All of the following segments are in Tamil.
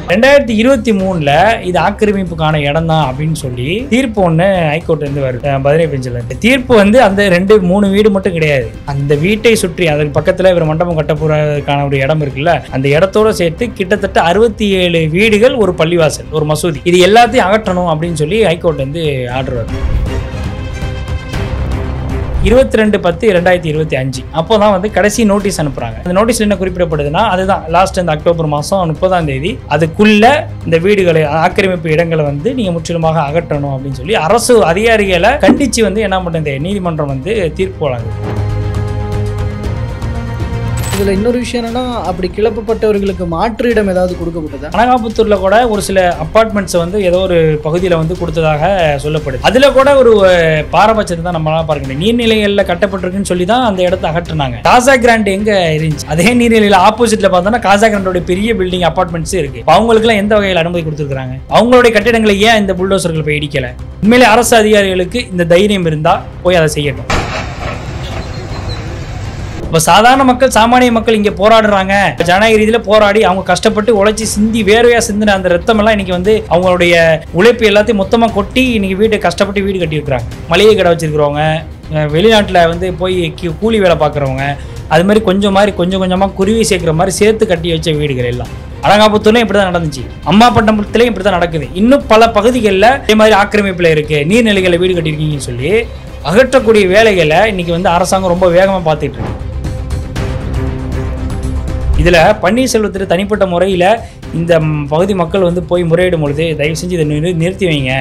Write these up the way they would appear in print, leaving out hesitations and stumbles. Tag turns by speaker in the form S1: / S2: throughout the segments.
S1: 2023 இது ஆக்கிரமிப்புக்கான இடம் தான் அப்படின்னு சொல்லி தீர்ப்பு ஒண்ணு ஹைகோர்ட் இருந்து வருது. மதுரை பெஞ்சில் தீர்ப்பு வந்து அந்த 2-3 வீடு மட்டும் கிடையாது, அந்த வீட்டை சுற்றி அதற்கு பக்கத்துல ஒரு மண்டபம் கட்ட போறதுக்கான ஒரு இடம் இருக்குல்ல, அந்த இடத்தோட சேர்த்து கிட்டத்தட்ட 67 வீடுகள், ஒரு பள்ளிவாசல், ஒரு மசூதி, இது எல்லாத்தையும் அகற்றணும் அப்படின்னு சொல்லி ஹைகோர்ட் வந்து ஆர்டர் வருது. 22/10/2025 அப்போதான் வந்து கடைசி நோட்டீஸ் அனுப்புறாங்க. அந்த நோட்டீஸ்ல என்ன குறிப்பிடப்படுதுன்னா, அதுதான் லாஸ்ட் இந்த அக்டோபர் மாசம் 30ஆம் தேதி அதுக்குள்ள இந்த வீடுகளை, ஆக்கிரமிப்பு இடங்களை வந்து நீங்க முற்றிலுமாக அகற்றணும் அப்படின்னு சொல்லி அரசு அதிகாரிகளை கண்டிச்சு வந்து என்ன பண்ணுது, நீதிமன்றம் வந்து தீர்ப்பு வழங்குது.
S2: இதுல இன்னொரு விஷயம் என்னன்னா, அப்படி கிளப்பப்பட்டவர்களுக்கு மாற்று இடம் ஏதாவது கொடுக்கப்பட்டதா?
S1: அனகாபுத்தூர்ல கூட ஒரு சில அபார்ட்மெண்ட்ஸ் வந்து ஏதோ ஒரு பகுதியில வந்து கொடுத்ததாக சொல்லப்படுது. அதுல கூட ஒரு பாரபட்சத்தை தான் நம்மளால பார்க்க முடியும். நீர்நிலைகள்ல கட்டப்பட்டிருக்குன்னு சொல்லி தான் அந்த இடத்தை அகற்றினாங்க. காசா கிராண்ட் எங்க இருந்துச்சு, அதே நீர்நிலையில ஆப்போசிட்ல பார்த்தோம்னா காசா கிராண்டோட பெரிய பில்டிங் அபார்ட்மெண்ட்ஸ் இருக்கு. அவங்களுக்கு எல்லாம் எந்த வகையில் அனுமதி கொடுத்துருக்காங்க? அவங்களுடைய கட்டிடங்களை ஏன் இந்த புல்டோசர்கள் போய் இடிக்கல? உண்மையிலே அரசு அதிகாரிகளுக்கு இந்த தைரியம் இருந்தா போய் அதை செய்யட்டும். இப்போ சாதாரண மக்கள், சாமானிய மக்கள் இங்கே போராடுறாங்க, ஜனநாயக ரீதியில் போராடி அவங்க கஷ்டப்பட்டு உழைச்சி சிந்தி வேர்வையா சிந்தின அந்த ரத்தம் எல்லாம் இன்னைக்கு வந்து அவங்களுடைய உழைப்பு எல்லாத்தையும் மொத்தமாக கொட்டி இன்னைக்கு வீடு கஷ்டப்பட்டு வீடு கட்டியிருக்கிறாங்க. மளிகை கடை வச்சிருக்கிறவங்க, வெளிநாட்டில் வந்து போய் கூலி வேலை பார்க்குறவங்க, அது மாதிரி கொஞ்சம் கொஞ்சமாக குருவி சேர்க்குற மாதிரி சேர்த்து கட்டி வச்ச வீடுகள் எல்லாம் அனகாபுத்தூர்லையும் இப்படி தான் நடந்துச்சு, அம்மாப்பட்டணத்துலையும் இப்படி தான் நடக்குது. இன்னும் பல பகுதிகளில் இதே மாதிரி ஆக்கிரமிப்பில் இருக்கு, நீர்நிலைகளை வீடு கட்டியிருக்கீங்கன்னு சொல்லி அகற்றக்கூடிய வேலைகளை இன்னைக்கு வந்து அரசாங்கம் ரொம்ப வேகமாக பார்த்துட்டு இருக்கு. இதில் பன்னீர்செல்வத்திற்கு தனிப்பட்ட முறையில் இந்த பகுதி மக்கள் வந்து போய் முறையிடும் பொழுது தயவு செஞ்சு இதை நிறுத்தி வைங்க,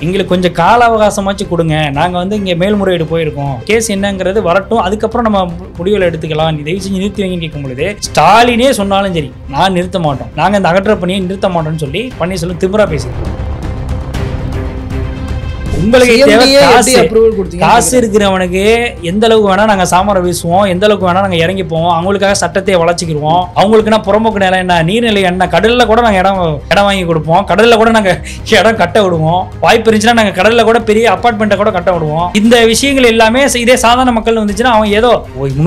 S1: எங்களுக்கு கொஞ்சம் கால அவகாசமாச்சு கொடுங்க, நாங்கள் வந்து இங்கே மேல்முறையீடு போயிருக்கோம், கேஸ் என்னங்கிறது வரட்டும், அதுக்கப்புறம் நம்ம முடிவுகளை எடுத்துக்கலாம், நீ தயவு செஞ்சு நிறுத்தி வைங்கன்னு கேட்கும் பொழுது ஸ்டாலினே சொன்னாலும் சரி நான் நிறுத்த மாட்டோம், நாங்கள் இந்த அகற்ற பணியை நிறுத்த மாட்டோம்னு சொல்லி பன்னீர்செல்வம் திமிரா பேசுகிறோம். உங்களுக்கு காசு இருக்கிறவனுக்கு எந்த அளவுக்கு வேணா நாங்க சாமரம் வீசுவோம், எந்த அளவுக்கு வேணா நாங்க இறங்கி போவோம், அவங்களுக்காக சட்டத்தை வளர்ச்சிக்கிடுவோம், அவங்களுக்குன்னா புறம்போக்கு நிலம் என்ன, நீர்நிலை என்ன, கடல்ல கூட நாங்க இடம் வாங்கி கொடுப்போம், கடல்ல கூட நாங்க இடம் கட்ட விடுவோம், வாய்ப்பு இருந்துச்சுன்னா நாங்க கடல்ல கூட பெரிய அபார்ட்மெண்ட்டை கூட கட்ட விடுவோம். இந்த விஷயங்கள் எல்லாமே இதே சாதாரண மக்கள் வந்துச்சுன்னா அவன் ஏதோ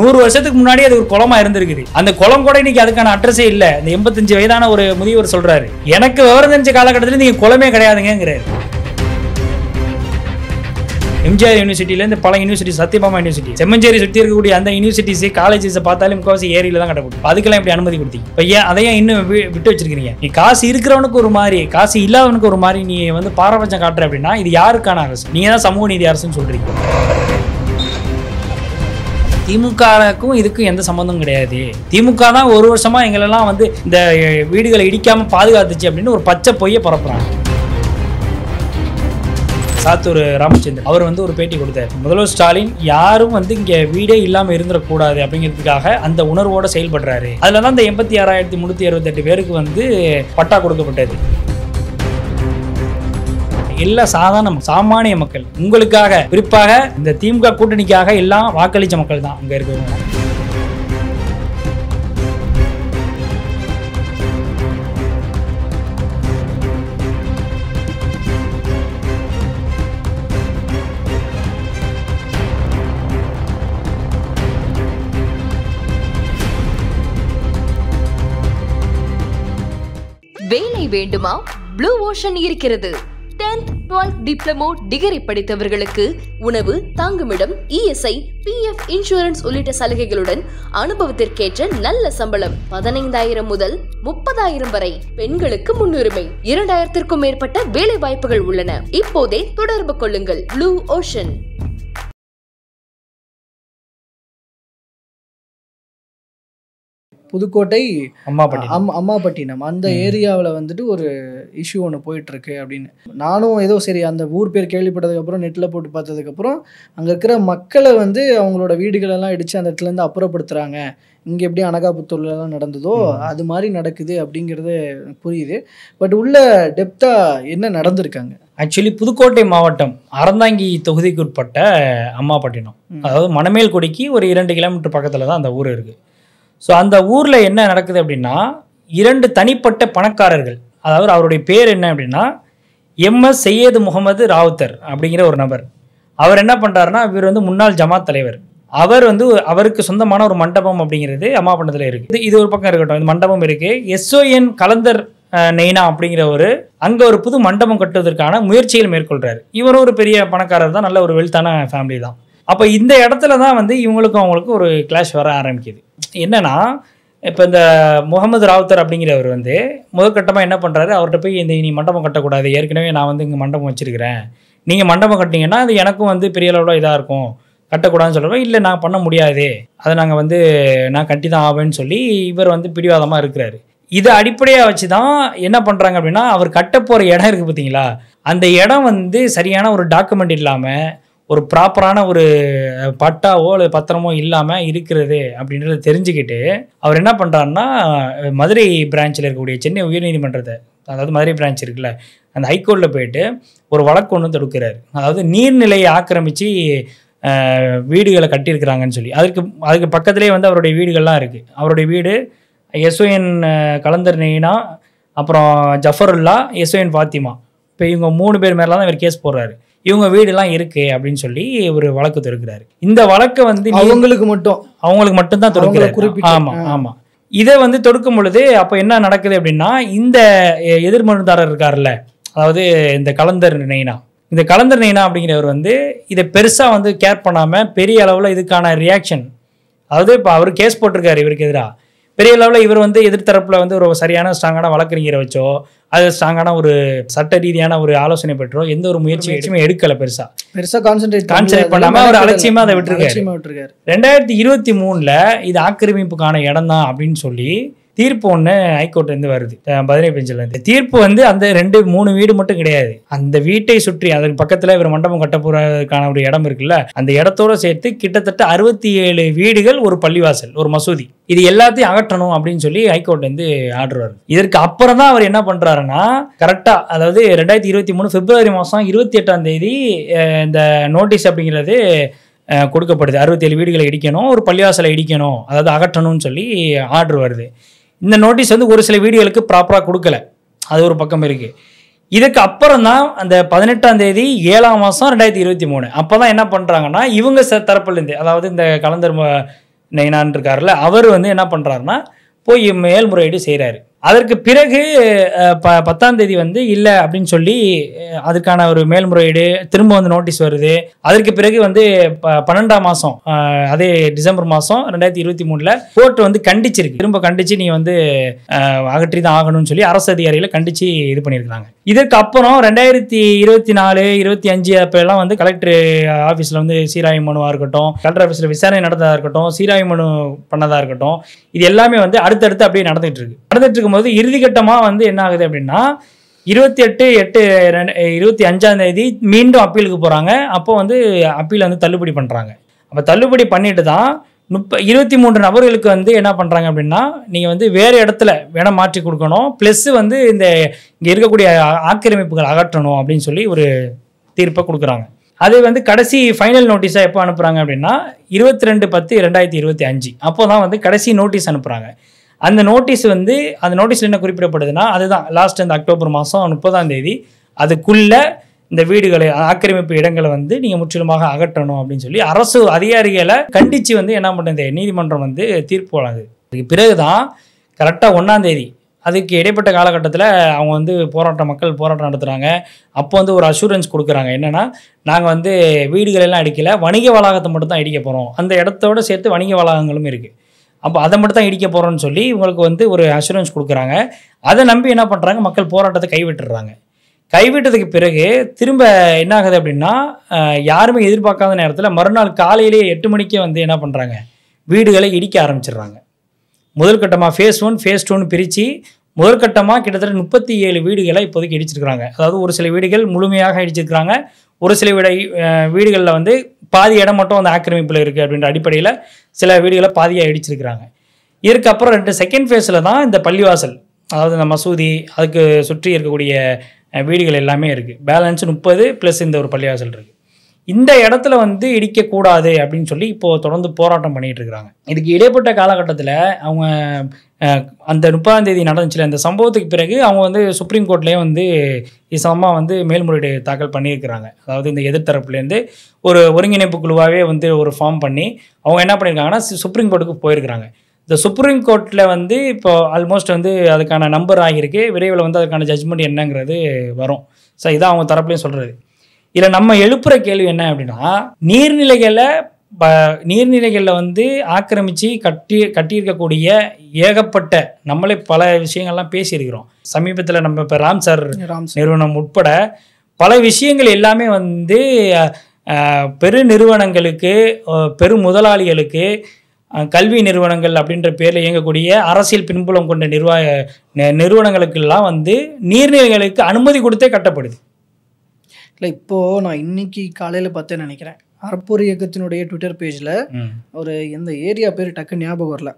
S1: 100 வருஷத்துக்கு முன்னாடி அது ஒரு குளமா இருந்திருக்குது, அந்த குளம் கூட இன்னைக்கு அதுக்கான அட்ரஸே இல்ல. இந்த 85 வயதான ஒரு முதியவர் சொல்றாரு, எனக்கு விவரம் தெரிஞ்ச காலகட்டத்தில் நீங்க குளமே கிடையாதுங்கிறாரு. எம்ஜிஆர் யூனிவர்சிட்டியிலேருந்து பல யூனிவர்சிட்டி, சத்யபாமா யூனிவர்சிட்டி, செம்மஞ்சேரி சுற்றி இருக்கக்கூடிய அந்த யூனிவர்சிட்டிஸ் காலேஜஸ் பார்த்தாலும் முக்கால்வாசி ஏரியில தான் கட்டப்படும். அதுக்கெல்லாம் எப்படி அனுமதி கொடுத்தீங்க? இப்போ ஏன் அதையும் இன்னும் விட்டு வச்சிருக்கீங்க? நீ காசு இருக்கிறவனுக்கு ஒரு மாதிரி, காசு இல்லாதவனுக்கு ஒரு மாதிரி நீ வந்து பாரபட்சம் காட்டுற அப்படின்னா இது யாருக்கான அரசு? நீங்க தான் சமூக நீதி அரசுன்னு சொல்றீங்க. திமுகவுக்கும் இதுக்கும் எந்த சம்பந்தமும் கிடையாது. திமுக தான் ஒரு வருஷமா எங்களெல்லாம் வந்து இந்த வீடுகளை இடிக்காம பாதுகாத்துச்சு அப்படின்னு ஒரு பச்சை பொய்யை பரப்புறாங்க. சாத்தூர் ராமச்சந்திரன் அவர் வந்து ஒரு பேட்டி கொடுத்தார், முதல்வர் ஸ்டாலின் யாரும் வந்து இங்க வீடே இல்லாம இருந்துடக்கூடாது அப்படிங்கிறதுக்காக அந்த உணர்வோட செயல்படுறாரு. அதுலதான் இந்த 86,368 பேருக்கு வந்து பட்டா கொடுக்கப்பட்டது. எல்லா சாமானிய மக்கள், உங்களுக்காக குறிப்பாக இந்த திமுக கூட்டணிக்காக எல்லாம் வாக்களிச்ச மக்கள் தான் அங்க இருக்கிறவங்க.
S3: வேலை வேண்டுமா? ப்ளூ ஓஷன் இருக்கிறது. 10th 12th டிப்ளமோ டிகிரி படித்தவர்களுக்கு உணவு, தங்குமிடம், இஎஸ்ஐ, பிஎஃப், இன்சூரன்ஸ் உள்ளிட்ட சலுகைகளுடன் அனுபவத்திற்கேற்ற நல்ல சம்பளம் 15,000 முதல் 30,000 வரை. பெண்களுக்கு முன்னுரிமை. 2,000க்கும் மேற்பட்ட வேலை வாய்ப்புகள் உள்ளன. இப்போதே தொடர்பு கொள்ளுங்கள். Blue ocean.
S2: புதுக்கோட்டை அம்மாப்பட்டினம் அந்த ஏரியாவில் வந்துட்டு ஒரு இஷ்யூ ஒன்று போயிட்டுருக்கு அப்படின்னு நானும் ஏதோ சரி அந்த ஊர் பேர் கேள்விப்பட்டதுக்கப்புறம் நெட்டில் போட்டு பார்த்ததுக்கப்புறம் அங்கே இருக்கிற மக்களை வந்து அவங்களோட வீடுகளெல்லாம் இடித்து அந்த இடத்துலேருந்து அப்புறப்படுத்துகிறாங்க. இங்கே எப்படி அனகாபுத்தூர்லாம் நடந்ததோ அது மாதிரி நடக்குது அப்படிங்கிறது புரியுது. பட் உள்ள டெப்த்தாக என்ன நடந்திருக்காங்க?
S1: ஆக்சுவலி புதுக்கோட்டை மாவட்டம் அறந்தாங்கி தொகுதிக்கு உட்பட்ட அம்மாப்பட்டினம், அதாவது மணமேல்குடிக்கு ஒரு 2 கிலோமீட்டர் பக்கத்தில் தான் அந்த ஊர் இருக்குது. ஸோ அந்த ஊரில் என்ன நடக்குது அப்படின்னா, 2 தனிப்பட்ட பணக்காரர்கள், அதாவது அவருடைய பேர் என்ன அப்படின்னா எம்எஸ் சையது முகமது ராவுத்தர் அப்படிங்கிற ஒரு நபர். அவர் என்ன பண்ணுறாருன்னா, இவர் வந்து முன்னாள் ஜமாத் தலைவர். அவர் வந்து அவருக்கு சொந்தமான ஒரு மண்டபம் அப்படிங்கிறது அம்மாப்பட்டினத்தில் இருக்குது. இது ஒரு பக்கம் இருக்கட்டும், இந்த மண்டபம் இருக்குது. SON கலந்தர் நெய்னா அப்படிங்கிற அங்கே ஒரு புது மண்டபம் கட்டுவதற்கான முயற்சிகள் மேற்கொள்கிறாரு. இவரும் ஒரு பெரிய பணக்காரர் தான், நல்ல ஒரு வெல்த்தான ஃபேமிலி தான். அப்போ இந்த இடத்துல தான் வந்து இவங்களுக்கும் அவங்களுக்கும் ஒரு கிளாஷ் வர ஆரம்பிக்குது. என்னன்னா, இப்போ இந்த முகமது ராவுத்தர் அப்படிங்கிறவர் வந்து முதற்கட்டமாக என்ன பண்ணுறாரு, அவர்கிட்ட போய் நீ மண்டபம் கட்டக்கூடாது, ஏற்கனவே நான் வந்து இங்கே மண்டபம் வச்சுருக்கிறேன், நீங்கள் மண்டபம் கட்டிங்கன்னா அது எனக்கும் வந்து பெரிய அளவில் இதாக இருக்கும், கட்டக்கூடாதுன்னு சொல்கிறோம். இல்லை நான் பண்ண முடியாது, அதை நாங்கள் வந்து நான் கட்டி தான் ஆவேன்னு சொல்லி இவர் வந்து பிடிவாதமாக இருக்கிறாரு. இதை அடிப்படையாக வச்சு தான் என்ன பண்ணுறாங்க அப்படின்னா, அவர் கட்ட போகிற இடம் இருக்குது பார்த்தீங்களா, அந்த இடம் வந்து சரியான ஒரு டாக்குமெண்ட் இல்லாமல், ஒரு ப்ராப்பரான ஒரு பட்டாவோ அல்லது பத்திரமோ இல்லாமல் இருக்கிறது அப்படின்றத தெரிஞ்சுக்கிட்டு அவர் என்ன பண்ணுறாருன்னா, மதுரை பிரான்ச்சில் இருக்கக்கூடிய சென்னை உயர்நீதிமன்றத்தை, அதாவது மதுரை பிரான்ச் இருக்குல்ல, அந்த ஹைகோர்ட்டில் போயிட்டு ஒரு வழக்கு ஒன்று தொடுக்கிறார். அதாவது நீர்நிலையை ஆக்கிரமித்து வீடுகளை கட்டியிருக்கிறாங்கன்னு சொல்லி. அதுக்கு பக்கத்துலேயே வந்து அவருடைய வீடுகள்லாம் இருக்குது. அவருடைய வீடு SON கலந்தர் நெய்னா, அப்புறம் ஜஃபருல்லா, SON ஃபாத்திமா, இப்போ இவங்க 3 பேர் மேலே தான் இவர் கேஸ் போடுறாரு. இவங்க வீடுலாம் இருக்கு அப்படின்னு சொல்லி ஒரு வழக்கு தொடுக்கிறாரு. இந்த வழக்கை வந்து அவங்களுக்கு மட்டும்தான் தொடுக்கிறாரு. ஆமாம். இதை வந்து தொடுக்கும் பொழுது அப்போ என்ன நடக்குது அப்படின்னா, இந்த எதிர்மனுதாரர் இருக்கார்ல, அதாவது இந்த கலந்தர் நெய்னா அப்படிங்கிறவர் வந்து இதை பெருசாக வந்து கேர் பண்ணாமல் பெரிய அளவில் இதுக்கான ரியாக்ஷன், அதாவது இப்போ அவர் கேஸ் போட்டிருக்காரு இவருக்கு எதிராக, பெரிய அளவில் இவர் வந்து எதிர்த்தரப்பில் வந்து ஒரு சரியான ஸ்ட்ராங்கான வழக்கறிஞரை வச்சோ, அது ஸ்ட்ராங்கான ஒரு சட்ட ரீதியான ஒரு ஆலோசனை பெற்றோ எந்த ஒரு முயற்சியுமே எடுக்கல. பெருசாக கான்சென்ட்ரேட் பண்ணாமல் அவர் அலட்சியமாக அதை விட்டுருக்காரு. 2023 இது ஆக்கிரமிப்புக்கான இடம் தான் அப்படின்னு சொல்லி தீர்ப்பு ஒன்று ஹைகோர்ட்லேருந்து வருது, மதுரை பெஞ்சிலேருந்து. தீர்ப்பு வந்து அந்த 2-3 வீடு மட்டும் கிடையாது, அந்த வீட்டை சுற்றி அதுக்கு பக்கத்தில் இவர் மண்டபம் கட்ட போகிறதுக்கான ஒரு இடம் இருக்குல்ல, அந்த இடத்தோடு சேர்த்து கிட்டத்தட்ட 67 வீடுகள், ஒரு பள்ளிவாசல், ஒரு மசூதி, இது எல்லாத்தையும் அகற்றணும் அப்படின்னு சொல்லி ஹைகோர்ட்லேருந்து ஆர்டர் வருது. இதற்கு அப்புறம் தான் அவர் என்ன பண்ணுறாருன்னா, கரெக்டாக அதாவது 2023 பிப்ரவரி மாதம் 28ஆம் தேதி இந்த நோட்டீஸ் அப்படிங்கிறது கொடுக்கப்படுது. 67 வீடுகளை இடிக்கணும், ஒரு பள்ளிவாசலை இடிக்கணும், அதாவது அகற்றணும்னு சொல்லி ஆர்டர் வருது. இந்த நோட்டீஸ் வந்து ஒரு சில வீடுகளுக்கு ப்ராப்பராக கொடுக்கல, அது ஒரு பக்கம் இருக்குது. இதுக்கு அப்புறம் தான் அந்த 18ஆம் தேதி 7ஆம் மாதம் 2023 அப்போ தான் என்ன பண்ணுறாங்கன்னா, இவங்க தரப்புலேருந்து, அதாவது இந்த கலந்தர் நெய்னான் இருக்காருல்ல, அவர் வந்து என்ன பண்ணுறாருன்னா போய் மேல்முறையீடு செய்கிறாரு. அதற்கு பிறகு 10ஆம் தேதி வந்து இல்லை அப்படின்னு சொல்லி அதுக்கான ஒரு மேல்முறையீடு திரும்ப வந்து நோட்டீஸ் வருது. அதற்கு பிறகு வந்து 12ஆம் மாதம், அதே டிசம்பர் மாதம் 2023 கோர்ட் வந்து கண்டிச்சிருக்கு, திரும்ப கண்டிச்சு நீ வந்து அகற்றி தான் ஆகணும்னு சொல்லி அரசு அதிகாரிகளை கண்டிச்சு இது பண்ணியிருக்காங்க. இதற்கு அப்புறம் 2024, 25 அப்பெல்லாம் வந்து கலெக்டர் ஆஃபீஸில் வந்து சீராய்வு மனுவாக இருக்கட்டும், கலெக்டர் ஆஃபீஸில் விசாரணை நடந்ததாக இருக்கட்டும், சீராய்வு மனு பண்ணதாக இருக்கட்டும், இது எல்லாமே வந்து அடுத்தடுத்து அப்படியே நடந்துட்டு இருக்கும்போது இறுதிக்கட்டமாக வந்து என்ன ஆகுது அப்படின்னா, 28/8/25ஆம் தேதி மீண்டும் அப்பீலுக்கு போகிறாங்க. அப்போ வந்து அப்பீல் வந்து தள்ளுபடி பண்ணுறாங்க. அப்போ தள்ளுபடி பண்ணிட்டு தான் 23 நபர்களுக்கு வந்து என்ன பண்ணுறாங்க அப்படின்னா, நீங்கள் வந்து வேறு இடத்துல வேணால் மாற்றி கொடுக்கணும், ப்ளஸ் வந்து இங்கே இருக்கக்கூடிய ஆக்கிரமிப்புகள் அகற்றணும் அப்படின்னு சொல்லி ஒரு தீர்ப்பை கொடுக்குறாங்க. அது வந்து கடைசி ஃபைனல் நோட்டீஸாக எப்போ அனுப்புகிறாங்க அப்படின்னா 22/10/2025 அப்போ தான் வந்து கடைசி நோட்டீஸ் அனுப்புகிறாங்க. அந்த நோட்டீஸ் வந்து அந்த நோட்டீஸில் என்ன குறிப்பிடப்படுதுன்னா, அதுதான் லாஸ்ட் இந்த அக்டோபர் மாதம் 30ஆம் தேதி அதுக்குள்ளே இந்த வீடுகளை ஆக்கிரமிப்பு இடங்களை வந்து நீங்கள் முற்றிலுமாக அகற்றணும் அப்படின்னு சொல்லி அரசு அதிகாரிகளை கண்டித்து வந்து என்ன பண்ணுறது, நீதிமன்றம் வந்து தீர்ப்பு வழங்குது. அதுக்கு பிறகு தான் கரெக்டாக 1ஆம் தேதி, அதுக்கு இடைப்பட்ட காலகட்டத்தில் அவங்க வந்து மக்கள் போராட்டம் நடத்துகிறாங்க. அப்போ வந்து ஒரு அஷூரன்ஸ் கொடுக்குறாங்க, என்னென்னா நாங்கள் வந்து வீடுகளெல்லாம் அடிக்கலை, வணிக வளாகத்தை மட்டும் தான் இடிக்க போகிறோம், அந்த இடத்தோடு சேர்த்து வணிக வளாகங்களும் இருக்குது, அப்போ அதை மட்டும் தான் இடிக்க போகிறோன்னு சொல்லி இவங்களுக்கு வந்து ஒரு அஷூரன்ஸ் கொடுக்குறாங்க. அதை நம்பி என்ன பண்ணுறாங்க, மக்கள் போராட்டத்தை கைவிட்டுறாங்க. கைவிட்டதுக்கு பிறகு திரும்ப என்ன ஆகுது அப்படின்னா, யாருமே எதிர்பார்க்காத நேரத்தில் மறுநாள் காலையிலே 8 மணிக்கே வந்து என்ன பண்ணுறாங்க, வீடுகளை இடிக்க ஆரம்பிச்சிடுறாங்க. முதல் கட்டமாக ஃபேஸ் 1 ஃபேஸ் 2ன்னு பிரித்து முதல் கட்டமாக கிட்டத்தட்ட 37 வீடுகளை இப்போதைக்கு இடிச்சிருக்கிறாங்க. அதாவது ஒரு சில வீடுகள் முழுமையாக இடிச்சிருக்கிறாங்க, ஒரு சில வீடுகளில் வந்து பாதி இடம் மட்டும் அந்த ஆக்கிரமிப்பில் இருக்குது அப்படின்ற அடிப்படையில் சில வீடுகளை பாதியாக இடிச்சிருக்கிறாங்க. இதுக்கப்புறம் 2 செகண்ட் ஃபேஸில் தான் இந்த பள்ளிவாசல், அதாவது இந்த மசூதி, அதுக்கு சுற்றி இருக்கக்கூடிய வீடுகள் எல்லாமே இருக்குது. பேலன்ஸ் 30 ப்ளஸ் இந்த ஒரு பள்ளிவாசல் இருக்குது. இந்த இடத்துல வந்து இடிக்கக்கூடாது அப்படின்னு சொல்லி இப்போது தொடர்ந்து போராட்டம் பண்ணிகிட்டு இருக்கிறாங்க. இதுக்கு இடைப்பட்ட காலகட்டத்தில் அவங்க அந்த 30ஆம் தேதி நடந்துச்சுல இந்த சம்பவத்துக்கு பிறகு அவங்க வந்து சுப்ரீம் கோர்ட்லேயே வந்து இது சம்பவமாக வந்து மேல்முறையீடு தாக்கல் பண்ணியிருக்கிறாங்க. அதாவது இந்த எதிர்த்தரப்புலேருந்து ஒரு ஒருங்கிணைப்பு குழுவாகவே வந்து ஒரு ஃபார்ம் பண்ணி அவங்க என்ன பண்ணியிருக்காங்கன்னா சுப்ரீம் கோர்ட்டுக்கு போயிருக்கிறாங்க. இந்த சுப்ரீம் கோர்ட்டில் வந்து இப்போ ஆல்மோஸ்ட் வந்து அதுக்கான நம்பர் ஆகியிருக்கு. விரைவில் வந்து அதுக்கான ஜட்ஜ்மெண்ட் என்னங்கிறது வரும். ஸோ இதான் அவங்க தரப்புலையும் சொல்கிறது. இதில் நம்ம எழுப்புகிற கேள்வி என்ன அப்படின்னா, நீர்நிலைகளில் வந்து ஆக்கிரமித்து கட்டியிருக்கக்கூடிய ஏகப்பட்ட நம்மளே பல விஷயங்கள்லாம் பேசியிருக்கிறோம். சமீபத்தில் நம்ம இப்போ ராம்சர் நிறுவனம் உட்பட பல விஷயங்கள் எல்லாமே வந்து பெரு நிறுவனங்களுக்கு, பெரு முதலாளிகளுக்கு, கல்வி நிறுவனங்கள் அப்படின்ற பேரில் இயங்கக்கூடிய அரசியல் பின்புலம் கொண்ட நிறுவனங்களுக்கெல்லாம் வந்து நீர்நிலைகளுக்கு அனுமதி கொடுத்தே கட்டப்படுது.
S2: இல்லை, இப்போது நான் இன்னைக்கு காலையில் பார்த்தேன்னு நினைக்கிறேன், அறப்போர் இயக்கத்தினுடைய ட்விட்டர் பேஜில் ஒரு எந்த ஏரியா பேர் டக்கு ஞாபகம் வரல,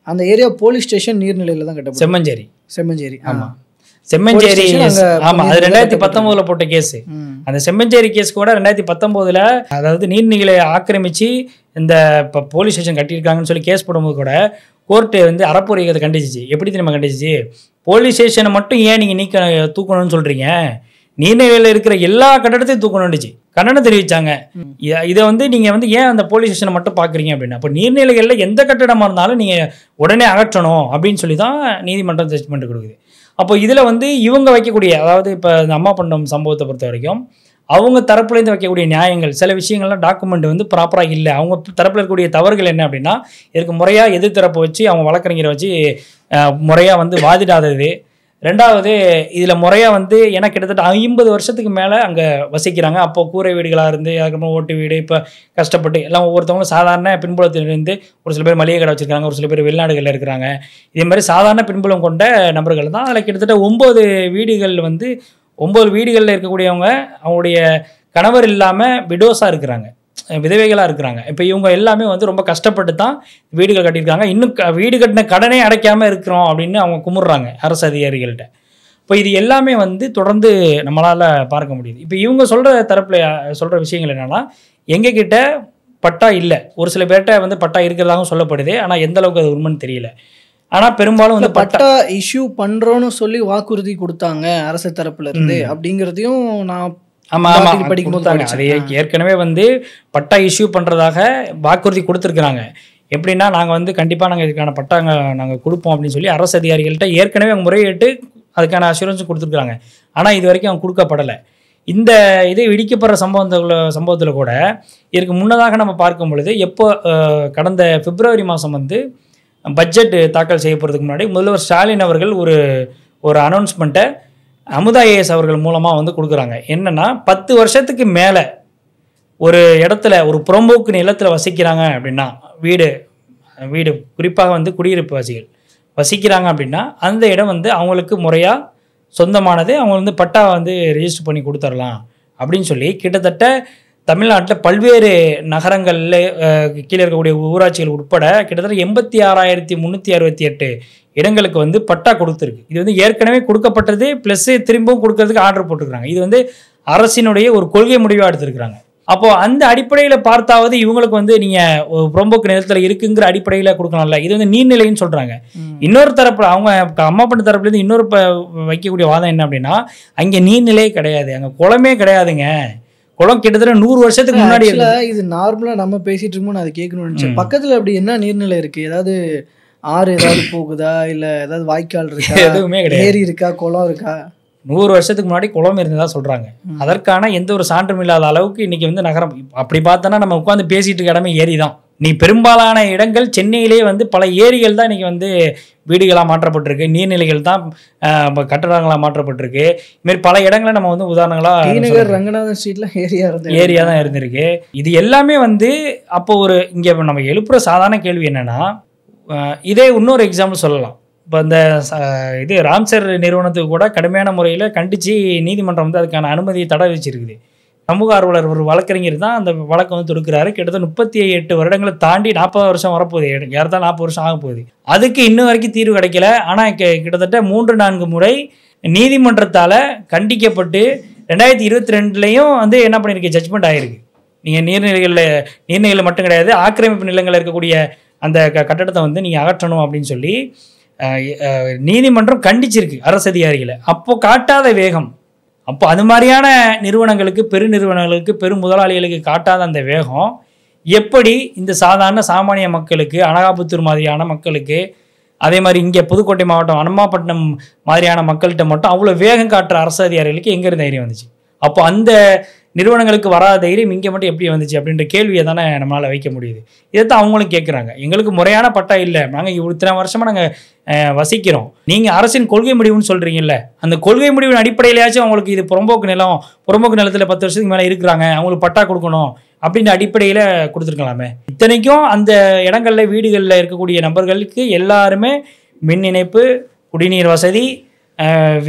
S2: அந்த ஏரியா போலீஸ் ஸ்டேஷன் நீர்நிலையில் தான் கட்டப்படும்.
S1: செம்மஞ்சேரி. ஆமாம், செம்மஞ்சேரி. ஆமாம், அது 2019 போட்ட கேஸு. அந்த செம்மஞ்சேரி கேஸ் கூட 2019 அதாவது நீர்நிலை ஆக்கிரமித்து இந்த இப்போ போலீஸ் ஸ்டேஷன் கட்டியிருக்காங்கன்னு சொல்லி கேஸ் போடும்போது கூட கோர்ட்டு வந்து அறப்போர் இயக்கத்தை கண்டிச்சிச்சு. எப்படி தெரியுமா கண்டிச்சிச்சு? போலீஸ் ஸ்டேஷனை மட்டும் ஏன் நீங்கள் தூக்கணும்னு சொல்கிறீங்க, நீர்நிலையில் இருக்கிற எல்லா கட்டடத்தையும் தூக்கணும்னுச்சு கண்டனம் தெரிவித்தாங்க. இதை வந்து நீங்கள் வந்து ஏன் அந்த போலீஸ் ஸ்டேஷனை மட்டும் பார்க்குறீங்க அப்படின்னா, அப்போ நீர்நிலைகளில் எந்த கட்டடமாக இருந்தாலும் நீங்கள் உடனே அகற்றணும் அப்படின்னு சொல்லி தான் நீதிமன்றம் ஜட்ஜ்மெண்ட் கொடுக்குது. அப்போ இதில் வந்து இவங்க வைக்கக்கூடிய, அதாவது இப்போ இந்த அம்மா பண்டம் சம்பவத்தை பொறுத்த வரைக்கும் அவங்க தரப்புலேருந்து வைக்கக்கூடிய நியாயங்கள், சில விஷயங்கள்லாம் டாக்குமெண்ட் வந்து ப்ராப்பராக இல்லை. அவங்க தரப்பில் இருக்கக்கூடிய தவறுகள் என்ன அப்படின்னா, இதுக்கு முறையாக எதிர்த்தரப்பை வச்சு அவங்க வழக்கறிஞரை வச்சு முறையாக வந்து வாதிடாதது. ரெண்டாவது, இதில் முறையாக வந்து ஏன்னா கிட்டத்தட்ட 50 வருஷத்துக்கு மேலே அங்கே வசிக்கிறாங்க. அப்போது கூரை வீடுகளாக இருந்து அதுக்கப்புறம் ஓட்டு வீடு, இப்போ கஷ்டப்பட்டு எல்லாம் ஒவ்வொருத்தவங்களும் சாதாரண பின்புலத்திலிருந்து ஒரு சில பேர் மளிகை கடை வச்சுருக்காங்க, ஒரு சில பேர் வெளிநாடுகளில் இருக்கிறாங்க. இதே மாதிரி சாதாரண பின்புலம் கொண்ட நபர்கள் தான். அதில் கிட்டத்தட்ட 9 வீடுகள் வந்து 9 வீடுகளில் இருக்கக்கூடியவங்க அவங்களுடைய கணவர் இல்லாமல் விடோஸாக இருக்கிறாங்க, விதவைகளாக இருக்கிறாங்க. இப்போ இவங்க எல்லாமே வந்து ரொம்ப கஷ்டப்பட்டு தான் வீடுகள் கட்டியிருக்காங்க. இன்னும் வீடு கட்டின கடனே அடைக்காமல் இருக்கிறோம் அப்படின்னு அவங்க குமுறுறாங்க அரசு அதிகாரிகள்கிட்ட. இப்போ இது எல்லாமே வந்து தொடர்ந்து நம்மளால் பார்க்க முடியுது. இப்போ இவங்க சொல்கிற தரப்பில் சொல்கிற விஷயங்கள் என்னென்னா, எங்ககிட்ட பட்டா இல்லை, ஒரு சில பேர்கிட்ட வந்து பட்டா இருக்கிறதாகவும் சொல்லப்படுது. ஆனால் எந்த அளவுக்கு அது உண்மைன்னு தெரியல. ஆனால் பெரும்பாலும் வந்து
S2: பட்டா இஷ்யூ பண்ணுறோன்னு சொல்லி வாக்குறுதி கொடுத்தாங்க அரசு தரப்புல இருந்து அப்படிங்கிறதையும் நான்
S1: படிக்கும்போது அது ஏற்கனவே வந்து பட்டா இஷ்யூ பண்ணுறதாக வாக்குறுதி கொடுத்துருக்குறாங்க. எப்படின்னா, நாங்கள் வந்து கண்டிப்பாக நாங்கள் இதுக்கான பட்டா நாங்கள் கொடுப்போம் அப்படின்னு சொல்லி அரசு அதிகாரிகள்கிட்ட ஏற்கனவே அவங்க முறையிட்டு அதுக்கான அஷூரன்ஸ் கொடுத்துருக்குறாங்க. ஆனால் இது வரைக்கும் அவங்க கொடுக்கப்படலை. இந்த இது இடிக்கப்படுற சம்பவத்தில் கூட இதற்கு முன்னதாக நம்ம பார்க்கும் பொழுது கடந்த பிப்ரவரி மாதம் வந்து பட்ஜெட் தாக்கல் செய்யப்படுறதுக்கு முன்னாடி முதல்வர் ஸ்டாலின் அவர்கள் ஒரு அனௌன்ஸ்மெண்ட்டை அமுதா ஐஏஎஸ் அவர்கள் மூலமாக வந்து கொடுக்குறாங்க. என்னென்னா, 10 வருஷத்துக்கு மேலே ஒரு இடத்துல ஒரு புறம்போக்கு நிலத்தில் வசிக்கிறாங்க அப்படின்னா, வீடு குறிப்பாக வந்து குடியிருப்பு வாசிகள் வசிக்கிறாங்க அப்படின்னா, அந்த இடம் வந்து அவங்களுக்கு முறையாக சொந்தமானது, அவங்க வந்து பட்டா வந்து ரெஜிஸ்டர் பண்ணி கொடுத்துடலாம் அப்படின்னு சொல்லி கிட்டத்தட்ட தமிழ்நாட்டில் பல்வேறு நகரங்களில் கீழே இருக்கக்கூடிய ஊராட்சிகள் உட்பட கிட்டத்தட்ட 86,368 இடங்களுக்கு வந்து பட்டா கொடுத்துருக்கு. இது வந்து ஏற்கனவே கொடுக்கப்பட்டது ப்ளஸ் திரும்பவும் கொடுக்கறதுக்கு ஆர்டர் போட்டுருக்காங்க. இது வந்து அரசினுடைய ஒரு கொள்கை முடிவாக எடுத்திருக்கிறாங்க. அப்போது அந்த அடிப்படையில் பார்த்தாவது இவங்களுக்கு வந்து நீங்கள் புறம்போக்கு நிலத்தில் இருக்குங்கிற அடிப்படையில் கொடுக்கணும்ல. இது வந்து நீர்நிலைன்னு சொல்கிறாங்க. இன்னொரு தரப்பில் அவங்க அம்மா பண்ண தரப்புலேருந்து இன்னொரு வைக்கக்கூடிய வாதம் என்ன அப்படின்னா, அங்கே நீர்நிலையே கிடையாது, அங்கே குளமே கிடையாதுங்க. குளம் கிட்டத்தட்ட 100 வருஷத்துக்கு முன்னாடி.
S2: இது நார்மலாக நம்ம பேசிட்டு இருக்கோம், அதை கேட்கணும்னு நினச்சேன். பக்கத்தில் அப்படி என்ன நீர்நிலை இருக்குது? ஏதாவது ஆறு ஏதாவது போகுதா, இல்லை ஏதாவது வாய்க்கால் இருக்கா?
S1: எதுவுமே கிடையாது.
S2: ஏரி இருக்கா, குளம் இருக்கா?
S1: 100 வருஷத்துக்கு முன்னாடி குளம் இருந்ததா சொல்கிறாங்க. அதற்கான எந்த ஒரு சான்றும் இல்லாத அளவுக்கு இன்றைக்கி வந்து நகரம் அப்படி பார்த்தோன்னா நம்ம உட்காந்து பேசிகிட்டு இருக்க இடமே ஏரி தான். நீ பெரும்பாலான இடங்கள் சென்னையிலே வந்து பல ஏரிகள் தான் இன்றைக்கி வந்து வீடுகளாக மாற்றப்பட்டிருக்கு, நீர்நிலைகள் தான் கட்டடங்களாக மாற்றப்பட்டிருக்கு. இதுமாரி பல இடங்களை நம்ம வந்து உதாரணங்களாக
S2: ரங்கநாதன் ஸ்ட்ரீட்ல
S1: ஏரியா தான் இருந்திருக்கு. இது எல்லாமே வந்து அப்போ இங்கே நம்ம எழுப்புற சாதாரண கேள்வி என்னென்னா, இதே இன்னொரு எக்ஸாம்பிள் சொல்லலாம். இப்போ இந்த ராம்சர் நிறுவனத்துக்கு கூட கடுமையான முறையில் கண்டித்து நீதிமன்றம் வந்து அதுக்கான அனுமதியை தடை வச்சிருக்குது. சமூக ஆர்வலர் ஒரு வழக்கறிஞர் தான் அந்த வழக்கை வந்து தொடுக்கிறாரு. கிட்டத்தட்ட 38 வருடங்களை தாண்டி 40 வருஷம் வரப்போகுது, யார்தான் 40 வருஷம் ஆக போகுது. அதுக்கு இன்னும் வரைக்கும் தீர்வு கிடைக்கல. ஆனால் கிட்டத்தட்ட 3-4 முறை நீதிமன்றத்தால் கண்டிக்கப்பட்டு 2022லையும் வந்து என்ன பண்ணியிருக்கு, ஜட்ஜ்மெண்ட் ஆகிருக்கு. நீங்கள் நீர்நிலைகளில் மட்டும் கிடையாது, ஆக்கிரமிப்பு நிலங்களில் இருக்கக்கூடிய அந்த கட்டடத்தை வந்து நீங்கள் அகற்றணும் அப்படின்னு சொல்லி நீதிமன்றம் கண்டிச்சிருக்கு அரசு அதிகாரிகளை. அப்போது காட்டாத வேகம், அப்போ அது மாதிரியான நிறுவனங்களுக்கு, பெருநிறுவனங்களுக்கு, பெரும் முதலாளிகளுக்கு காட்டாத அந்த வேகம் எப்படி இந்த சாதாரண சாமானிய மக்களுக்கு, அனகாபுத்தூர் மாதிரியான மக்களுக்கு, அதே மாதிரி இங்கே புதுக்கோட்டை மாவட்டம் அனமாப்பட்டினம் மாதிரியான மக்கள்கிட்ட மட்டும் அவ்வளோ வேகம் காட்டுற அரசு அதிகாரிகளுக்கு எங்கேருந்து தைரியம் வந்துச்சு? அப்போ அந்த நிறுவனங்களுக்கு வராத தைரியம் இங்கே மட்டும் எப்படி வந்துச்சு அப்படின்ற கேள்வியை தானே நம்மளால் வைக்க முடியுது. இதைத்தான் அவங்களும் கேட்குறாங்க. எங்களுக்கு முறையான பட்டா இல்லை, நாங்கள் இத்தனை வருஷமாக நாங்கள் வசிக்கிறோம், நீங்கள் அரசின் கொள்கை முடிவுன்னு சொல்கிறீங்கல்ல, அந்த கொள்கை முடிவின் அடிப்படையிலேயாச்சும் அவங்களுக்கு இது புறம்போக்கு நிலத்தில் 10 வருஷத்துக்கு மேலே இருக்கிறாங்க, அவங்களுக்கு பட்டா கொடுக்கணும் அப்படின்ற அடிப்படையில் கொடுத்துருக்கலாமே. இத்தனைக்கும் அந்த இடங்களில் வீடுகளில் இருக்கக்கூடிய நபர்களுக்கு எல்லாருமே மின் இணைப்பு, குடிநீர் வசதி,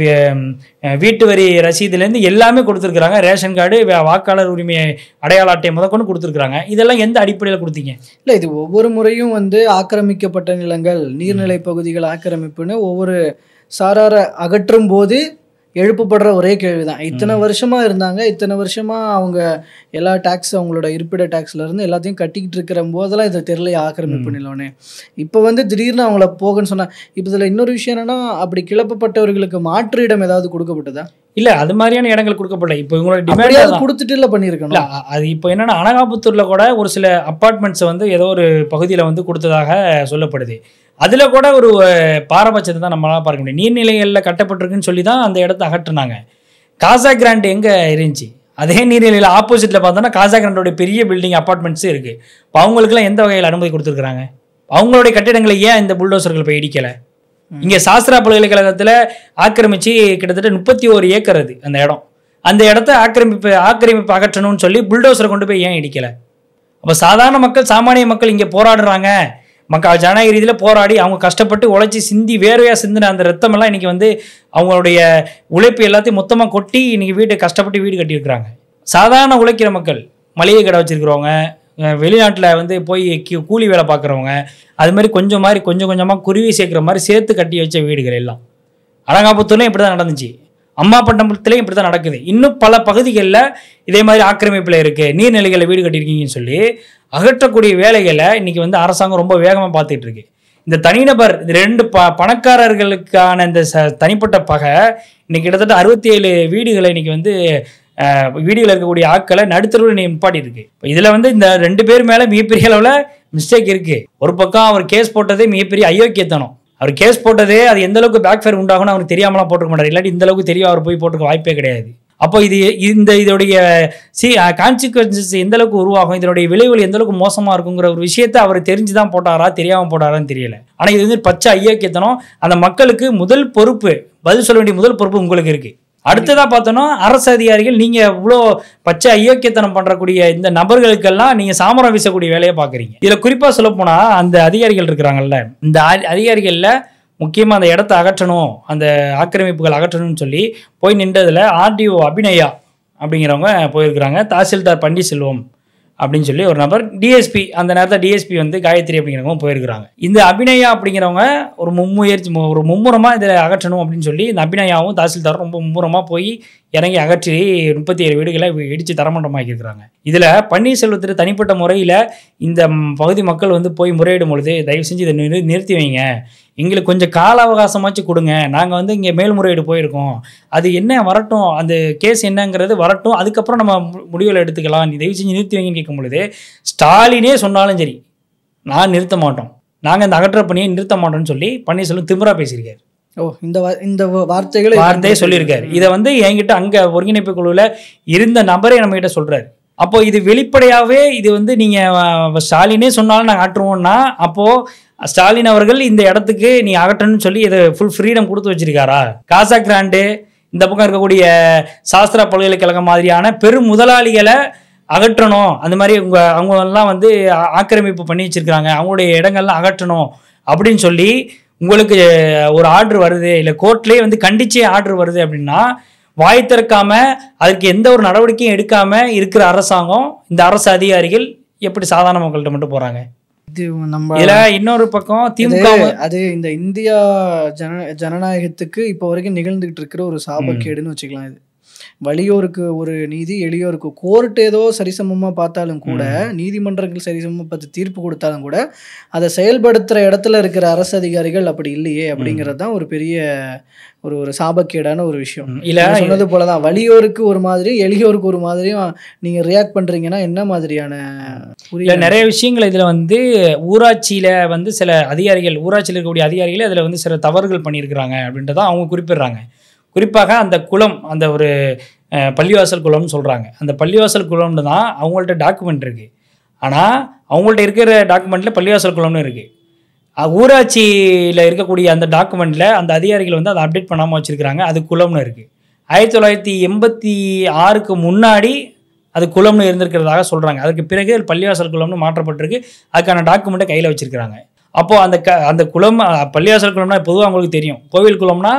S1: வீட்டு வரி ரசீதுலேருந்து எல்லாமே கொடுத்துருக்குறாங்க. ரேஷன் கார்டு, வாக்காளர் உரிமை அடையாள அட்டை முதற்கொண்டு கொடுத்துருக்குறாங்க. இதெல்லாம் எந்த அடிப்படையில் கொடுத்தீங்க?
S2: இல்லை, இது ஒவ்வொரு முறையும் வந்து ஆக்கிரமிக்கப்பட்ட நிலங்கள், நீர்நிலை பகுதிகள் ஆக்கிரமிப்புன்னு ஒவ்வொரு சாராரை அகற்றும் போது எழுப்பப்படுற ஒரே கேள்வி தான். இத்தனை வருஷமாக இருந்தாங்க, இத்தனை வருஷமாக அவங்க எல்லா டேக்ஸ், அவங்களோட இருப்பிட டேக்ஸ்லேருந்து எல்லாத்தையும் கட்டிக்கிட்டு இருக்கிற போதெல்லாம் இது தெரியலையே ஆக்கிரமிப்பு நிலம்னு. இப்போ வந்து திடீர்னு அவங்கள போகன்னு சொன்னால், இப்போ இதில் இன்னொரு விஷயம் என்னென்னா, அப்படி கிளப்பப்பட்டவர்களுக்கு மாற்று இடம் ஏதாவது கொடுக்கப்பட்டதா? இல்லை, அது மாதிரியான இடங்கள் கொடுக்கப்படல. இப்போ இவங்களோட டிமாண்ட் கொடுத்துட்டு இல்லை பண்ணியிருக்கணும். அது இப்போ என்னென்னா, அனகாபுத்தூரில் கூட ஒரு சில அப்பார்ட்மெண்ட்ஸை வந்து ஏதோ ஒரு பகுதியில் வந்து கொடுத்ததாக சொல்லப்படுது. அதில் கூட ஒரு பாரபட்சத்தை தான் நம்மளால் பார்க்க முடியும். நீர்நிலைகளில் கட்டப்பட்டிருக்குன்னு சொல்லி தான் அந்த இடத்த அகற்றுனாங்க. காசா கிராண்ட் எங்கே இருந்துச்சு? அதே நீர்நிலையில் ஆப்போசிட்டில் பார்த்தோன்னா காசா கிராண்டோடைய பெரிய பில்டிங் அப்பார்ட்மெண்ட்ஸும் இருக்குது. இப்போ அவங்களுக்குலாம் எந்த வகையில் அனுமதி கொடுத்துருக்குறாங்க? அவங்களுடைய கட்டிடங்களை ஏன் இந்த புல்டோசர்கள் போய் இடிக்கலை? இங்கே சாஸ்திரா பல்கலைக்கழகத்தில் ஆக்கிரமித்து கிட்டத்தட்ட 31 ஏக்கர் அது அந்த இடம். அந்த இடத்த ஆக்கிரமிப்பு அகற்றணும்னு சொல்லி புல்டோசரை கொண்டு போய் ஏன் இடிக்கலை? அப்போ சாதாரண மக்கள், சாமானிய மக்கள் இங்கே போராடுறாங்க, மக்கள் ஜனநாயக ரீதியில் போராடி அவங்க கஷ்டப்பட்டு உழைச்சி சிந்தி வேர்வையாக சிந்தின அந்த ரத்தமெல்லாம் இன்றைக்கி வந்து அவங்களுடைய உழைப்பு எல்லாத்தையும் மொத்தமாக கொட்டி இன்றைக்கி கஷ்டப்பட்டு வீடு கட்டியிருக்கிறாங்க. சாதாரண உழைக்கிற மக்கள், மளிகை கடை வச்சுருக்கிறவங்க, வெளிநாட்டில் வந்து போய் கூலி வேலை பார்க்குறவங்க, அது மாதிரி கொஞ்சம் கொஞ்சமாக குருவி சேர்க்குற மாதிரி சேர்த்து கட்டி வச்ச வீடுகள் எல்லாம் அனகாபுத்தூர்லையும் இப்படி தான் நடந்துச்சு. அம்மாப்பட்டினத்துலேயும் இப்படி தான் நடக்குது. இன்னும் பல பகுதிகளில் இதே மாதிரி ஆக்கிரமிப்பில் இருக்குது, நீர்நிலைகளில் வீடு கட்டியிருக்கீங்கன்னு சொல்லி அகற்றக்கூடிய வேலைகளை இன்றைக்கி வந்து அரசாங்கம் ரொம்ப வேகமாக பார்த்துட்டு இருக்கு. இந்த தனிநபர், இந்த 2 பணக்காரர்களுக்கான இந்த தனிப்பட்ட பகை இன்னைக்கு கிட்டத்தட்ட 67 வீடுகளை இன்னைக்கு வந்து வீடுகளில் இருக்கக்கூடிய ஆட்களை நடுத்தருவில் நிப்பாட்டி இருக்கு. இதில் வந்து இந்த 2 பேர் மேலே மிகப்பெரிய அளவில் மிஸ்டேக் இருக்குது. ஒரு பக்கம் அவர் கேஸ் போட்டதே மிகப்பெரிய அயோக்கியத்தனம். அவர் கேஸ் போட்டதே அது எந்த அளவுக்கு பேக் ஃபயர் உண்டாகும்னு அவருக்கு தெரியாமலாம் போட்டுக்க மாட்டார். இல்லாட்டி இந்த அளவுக்கு தெரியும் அவர் போய் போட்டுக்க வாய்ப்பே கிடையாது. அப்போ இதோடைய கான்சிக்வன்சஸ் எந்த அளவுக்கு உருவாகும், இதனுடைய விளைவுகள் எந்த அளவுக்கு மோசமாக இருக்குங்கிற ஒரு விஷயத்தை அவர் தெரிஞ்சு தான் போட்டாரா தெரியாமல் போட்டாரான்னு தெரியல. ஆனால் இது வந்து பச்சை ஐயோக்கியத்தனம். அந்த மக்களுக்கு முதல் பொறுப்பு, பதில் சொல்ல வேண்டிய முதல் பொறுப்பு உங்களுக்கு இருக்குது. அடுத்ததாக பார்த்தோன்னா அரசு அதிகாரிகள், நீங்கள் இவ்வளோ பச்சை ஐயோக்கியத்தனம் பண்ணுறக்கூடிய இந்த நபர்களுக்கெல்லாம் நீங்கள் சாமரம் வீசக்கூடிய வேலையை பார்க்குறீங்க. இதில் குறிப்பாக சொல்லப்போனால் அந்த அதிகாரிகள் இருக்கிறாங்கல்ல, இந்த அதிகாரிகளில் முக்கியமாக அந்த இடத்த அகற்றணும், அந்த ஆக்கிரமிப்புகள் அகற்றணும்னு சொல்லி போய் நின்றதில் ஆர்டிஓ அபிநயா அப்படிங்கிறவங்க போயிருக்கிறாங்க. தாசில்தார் பன்னீர்செல்வம் அப்படின்னு சொல்லி ஒரு நபர், டிஎஸ்பி அந்த நேரத்தில் டிஎஸ்பி வந்து காயத்ரி அப்படிங்கிறவங்க போயிருக்கிறாங்க. இந்த அபிநயா அப்படிங்கிறவங்க ஒரு மும்முரமாக இதில் அகற்றணும் அப்படின்னு சொல்லி இந்த அபிநயாவும் தாசில்தாரும் ரொம்ப மும்முரமாக போய் இறங்கி அகற்றி 37 வீடுகளை இடித்து தரமண்டமாக்கி இருக்கிறாங்க. இதில் பன்னீர்செல்வத்தில் தனிப்பட்ட முறையில் இந்த பகுதி மக்கள் வந்து போய் முறையிடும் பொழுது, தயவு செஞ்சு இதை நிறுத்தி வைங்க, எங்களுக்கு கொஞ்சம் கால அவகாசமாச்சு கொடுங்க, நாங்கள் வந்து இங்கே மேல்முறையீடு போயிருக்கோம், அது என்ன வரட்டும், அந்த கேஸ் என்னங்கிறது வரட்டும், அதுக்கப்புறம் நம்ம முடிவுகளை எடுத்துக்கலாம், நீ தயவு செஞ்சு நிறுத்தி வைங்கன்னு கேட்கும் பொழுது ஸ்டாலினே சொன்னாலும் சரி நான் நிறுத்த மாட்டோம், நாங்கள் இந்த அகற்ற பணியை நிறுத்த மாட்டோம்னு சொல்லி பன்னீர்செல்வம் திமிரா பேசியிருக்காரு. இந்த வார்த்தையே
S1: சொல்லியிருக்காரு. இதை வந்து என்கிட்ட அங்கே ஒருங்கிணைப்பு குழுவில் இருந்த நபரே நம்ம கிட்ட சொல்றாரு. அப்போ இது வெளிப்படையாகவே இது வந்து நீங்கள் ஸ்டாலினே சொன்னாலும் நாங்கள் அகற்றுவோம்னா, அப்போது ஸ்டாலின் அவர்கள் இந்த இடத்துக்கு நீ அகற்றணும்னு சொல்லி இதை ஃபுல் ஃப்ரீடம் கொடுத்து வச்சிருக்காரா? காசா கிராண்டு, இந்த பக்கம் இருக்கக்கூடிய சாஸ்திரா பல்கலைக்கழகம் மாதிரியான பெரும் முதலாளிகளை அகற்றணும், அந்த மாதிரி அவங்களெல்லாம் வந்து ஆக்கிரமிப்பு பண்ணி வச்சிருக்கிறாங்க, அவங்களுடைய இடங்கள்லாம் அகற்றணும் அப்படின்னு சொல்லி உங்களுக்கு ஒரு ஆர்டர் வருது, இல்லை கோர்ட்லேயே வந்து கண்டிச்சே ஆர்டர் வருது அப்படின்னா, வாய் திறக்காம அதுக்கு எந்த ஒரு நடவடிக்கையும் எடுக்காம இருக்கிற அரசாங்கம், இந்த அரசு அதிகாரிகள் எப்படி சாதாரண மக்கள்கிட்ட மட்டும் போறாங்க?
S2: இது நம்ம
S1: இதுல இன்னொரு பக்கம் திமுக
S2: அது இந்த இந்தியா ஜனநாயகத்துக்கு இப்போ வரைக்கும் நிகழ்ந்துகிட்டு இருக்கிற ஒரு சாபக்கேடுன்னு வச்சுக்கலாம். இது வலியோருக்கு ஒரு நீதி, எளியோருக்கு கோர்ட் ஏதோ சரிசமமாக பார்த்தாலும் கூட, நீதிமன்றங்கள் சரிசமமாக பார்த்து தீர்ப்பு கொடுத்தாலும் கூட, அதை செயல்படுத்துகிற இடத்துல இருக்கிற அரசு அதிகாரிகள் அப்படி இல்லையே அப்படிங்கிறது தான் ஒரு பெரிய ஒரு சாபக்கேடான ஒரு விஷயம். இல்லை சொன்னது போல தான், வலியோருக்கு ஒரு மாதிரியும் எளியோருக்கு ஒரு மாதிரியும் நீங்கள் ரியாக்ட் பண்ணுறீங்கன்னா என்ன மாதிரியான
S1: இல்லை நிறைய விஷயங்கள் இதில் வந்து ஊராட்சியில் வந்து சில அதிகாரிகள், ஊராட்சியில் இருக்கக்கூடிய அதிகாரிகள் அதில் வந்து சில தவறுகள் பண்ணியிருக்கிறாங்க அப்படின்றதான் அவங்க குறிப்பிடுறாங்க. குறிப்பாக அந்த குளம், அந்த ஒரு பள்ளிவாசல் குளம்னு சொல்கிறாங்க. அந்த பள்ளிவாசல் குளம்னு தான் அவங்கள்ட்ட டாக்குமெண்ட் இருக்குது. ஆனால் அவங்கள்ட்ட இருக்கிற டாக்குமெண்ட்டில் பள்ளிவாசல் குளம்னு இருக்குது. ஊராட்சியில் இருக்கக்கூடிய அந்த டாக்குமெண்ட்டில் அந்த அதிகாரிகள் வந்து அதை அப்டேட் பண்ணாமல் வச்சுருக்கிறாங்க. அது குளம்னு இருக்குது. 1986க்கு முன்னாடி அது குளம்னு இருந்திருக்கிறதாக சொல்கிறாங்க. அதுக்கு பிறகு பள்ளிவாசல் குளம்னு மாற்றப்பட்டிருக்கு. அதுக்கான டாக்குமெண்ட்டை கையில் வச்சுருக்கிறாங்க. அப்போது அந்த குளம், பள்ளிவாசல் குளம்னா பொதுவாக அவங்களுக்கு தெரியும். கோவில் குளம்னா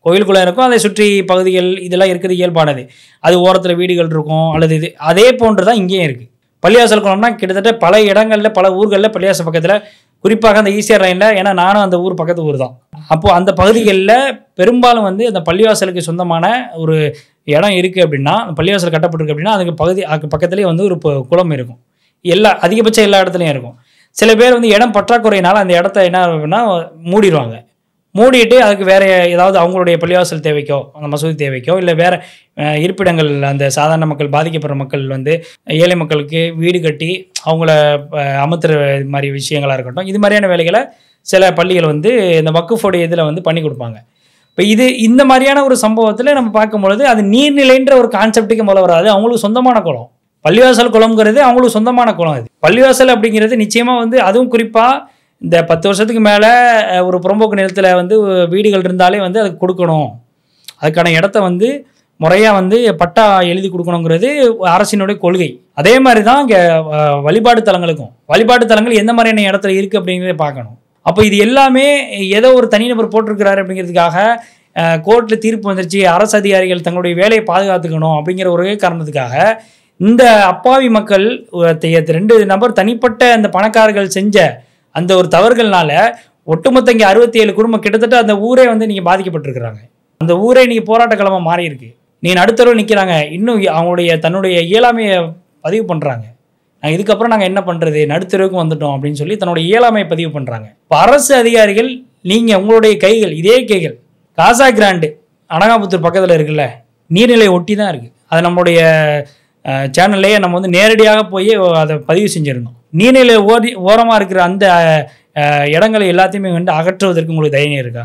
S1: கோவில் குளம் இருக்கும், அதை சுற்றி பகுதிகள் இதெல்லாம் இருக்கிறது இயல்பானது. அது ஓரத்தில் வீடுகள் இருக்கும் அல்லது இது. அதே போன்று தான் இங்கேயும் இருக்குது. பள்ளிவாசல் குளம்னா கிட்டத்தட்ட பல இடங்களில், பல ஊர்களில் பள்ளிவாசல் பக்கத்தில், குறிப்பாக அந்த ஈசிஆர் லைனில், ஏன்னா நானும் அந்த ஊர் பக்கத்து ஊர் தான். அப்போது அந்த பகுதிகளில் பெரும்பாலும் வந்து அந்த பள்ளிவாசலுக்கு சொந்தமான ஒரு இடம் இருக்குது அப்படின்னா, பள்ளிவாசல் கட்டப்பட்டிருக்கு அப்படின்னா அதுக்கு பக்கத்துலேயே வந்து ஒரு குளம் இருக்கும். அதிகபட்சம் எல்லா இடத்துலையும் இருக்கும். சில பேர் வந்து இடம் பற்றாக்குறையினால அந்த இடத்த என்ன அப்படின்னா மூடிடுவாங்க. மூடிட்டு அதுக்கு வேறு ஏதாவது அவங்களுடைய பள்ளிவாசல் தேவைக்கோ, அந்த மசூதி தேவைக்கோ, இல்லை வேறு இருப்பிடங்கள், அந்த சாதாரண மக்கள், பாதிக்கப்படுற மக்கள் வந்து ஏழை மக்களுக்கு வீடு கட்டி அவங்கள அமர்த்துற மாதிரி விஷயங்களாக இருக்கட்டும், இது மாதிரியான வேலைகளை சில பள்ளிகள் வந்து இந்த வக்குஃபோடைய இதில் வந்து பண்ணி கொடுப்பாங்க. இப்போ இந்த மாதிரியான ஒரு சம்பவத்தில் நம்ம பார்க்கும்பொழுது அது நீர்நிலைன்ற ஒரு கான்செப்டுக்கு முதல்ல வராது. அவங்களுக்கு சொந்தமான குளம், பள்ளிவாசல் குளம்ங்கிறது அவங்களுக்கு சொந்தமான குளம். இது பள்ளிவாசல் அப்படிங்கிறது நிச்சயமாக வந்து, அதுவும் குறிப்பாக இந்த 10 வருஷத்துக்கு மேலே ஒரு புறம்போக்கு நிலத்தில் வந்து வீடுகள் இருந்தாலே வந்து அதுக்கு கொடுக்கணும், அதுக்கான இடத்த வந்து முறையாக வந்து பட்டா எழுதி கொடுக்கணுங்கிறது அரசினுடைய கொள்கை. அதே மாதிரி தான் இங்கே வழிபாடு தலங்களுக்கும், வழிபாட்டு தலங்கள் எந்த மாதிரியான இடத்துல இருக்குது அப்படிங்கிறத பார்க்கணும். அப்போ இது எல்லாமே ஏதோ ஒரு தனிநபர் போட்டிருக்கிறாரு அப்படிங்கிறதுக்காக கோர்ட்டில் தீர்ப்பு வந்துருச்சு, அரசு அதிகாரிகள் தங்களுடைய வேலையை பாதுகாத்துக்கணும் அப்படிங்கிற ஒரே காரணத்துக்காக இந்த அப்பாவி மக்கள் 2 நபர் தனிப்பட்ட அந்த பணக்காரர்கள் செஞ்ச அந்த ஒரு தவறுகள்னால ஒட்டுமொத்த இங்கே 67 குடும்பம், கிட்டத்தட்ட அந்த ஊரே வந்து நீங்கள் பாதிக்கப்பட்டிருக்கிறாங்க. அந்த ஊரே நீங்கள் போராட்ட களமாக மாறி இருக்கு. நீங்கள் நடுத்தரவு நிற்கிறாங்க, இன்னும் தன்னுடைய இயலாமையை பதிவு பண்ணுறாங்க. இதுக்கப்புறம் நாங்கள் என்ன பண்ணுறது, நடுத்தரவுக்கு வந்துட்டோம் அப்படின்னு சொல்லி தன்னுடைய இயலாமையை பதிவு பண்ணுறாங்க. இப்போ அரசு அதிகாரிகள், நீங்கள் உங்களுடைய கைகள், இதே கைகள் காசா கிராண்டு அனகாபுத்தூர் பக்கத்தில் இருக்குல்ல, நீர்நிலை ஒட்டி தான் இருக்குது. அது நம்மளுடைய சேனல்லையே நம்ம வந்து நேரடியாக போய் அதை பதிவு செஞ்சுருந்தோம். நீர்நிலை ஓரமாக இருக்கிற அந்த இடங்களை எல்லாத்தையுமே வந்து அகற்றுவதற்கு உங்களுக்கு தைரியம் இருக்கா?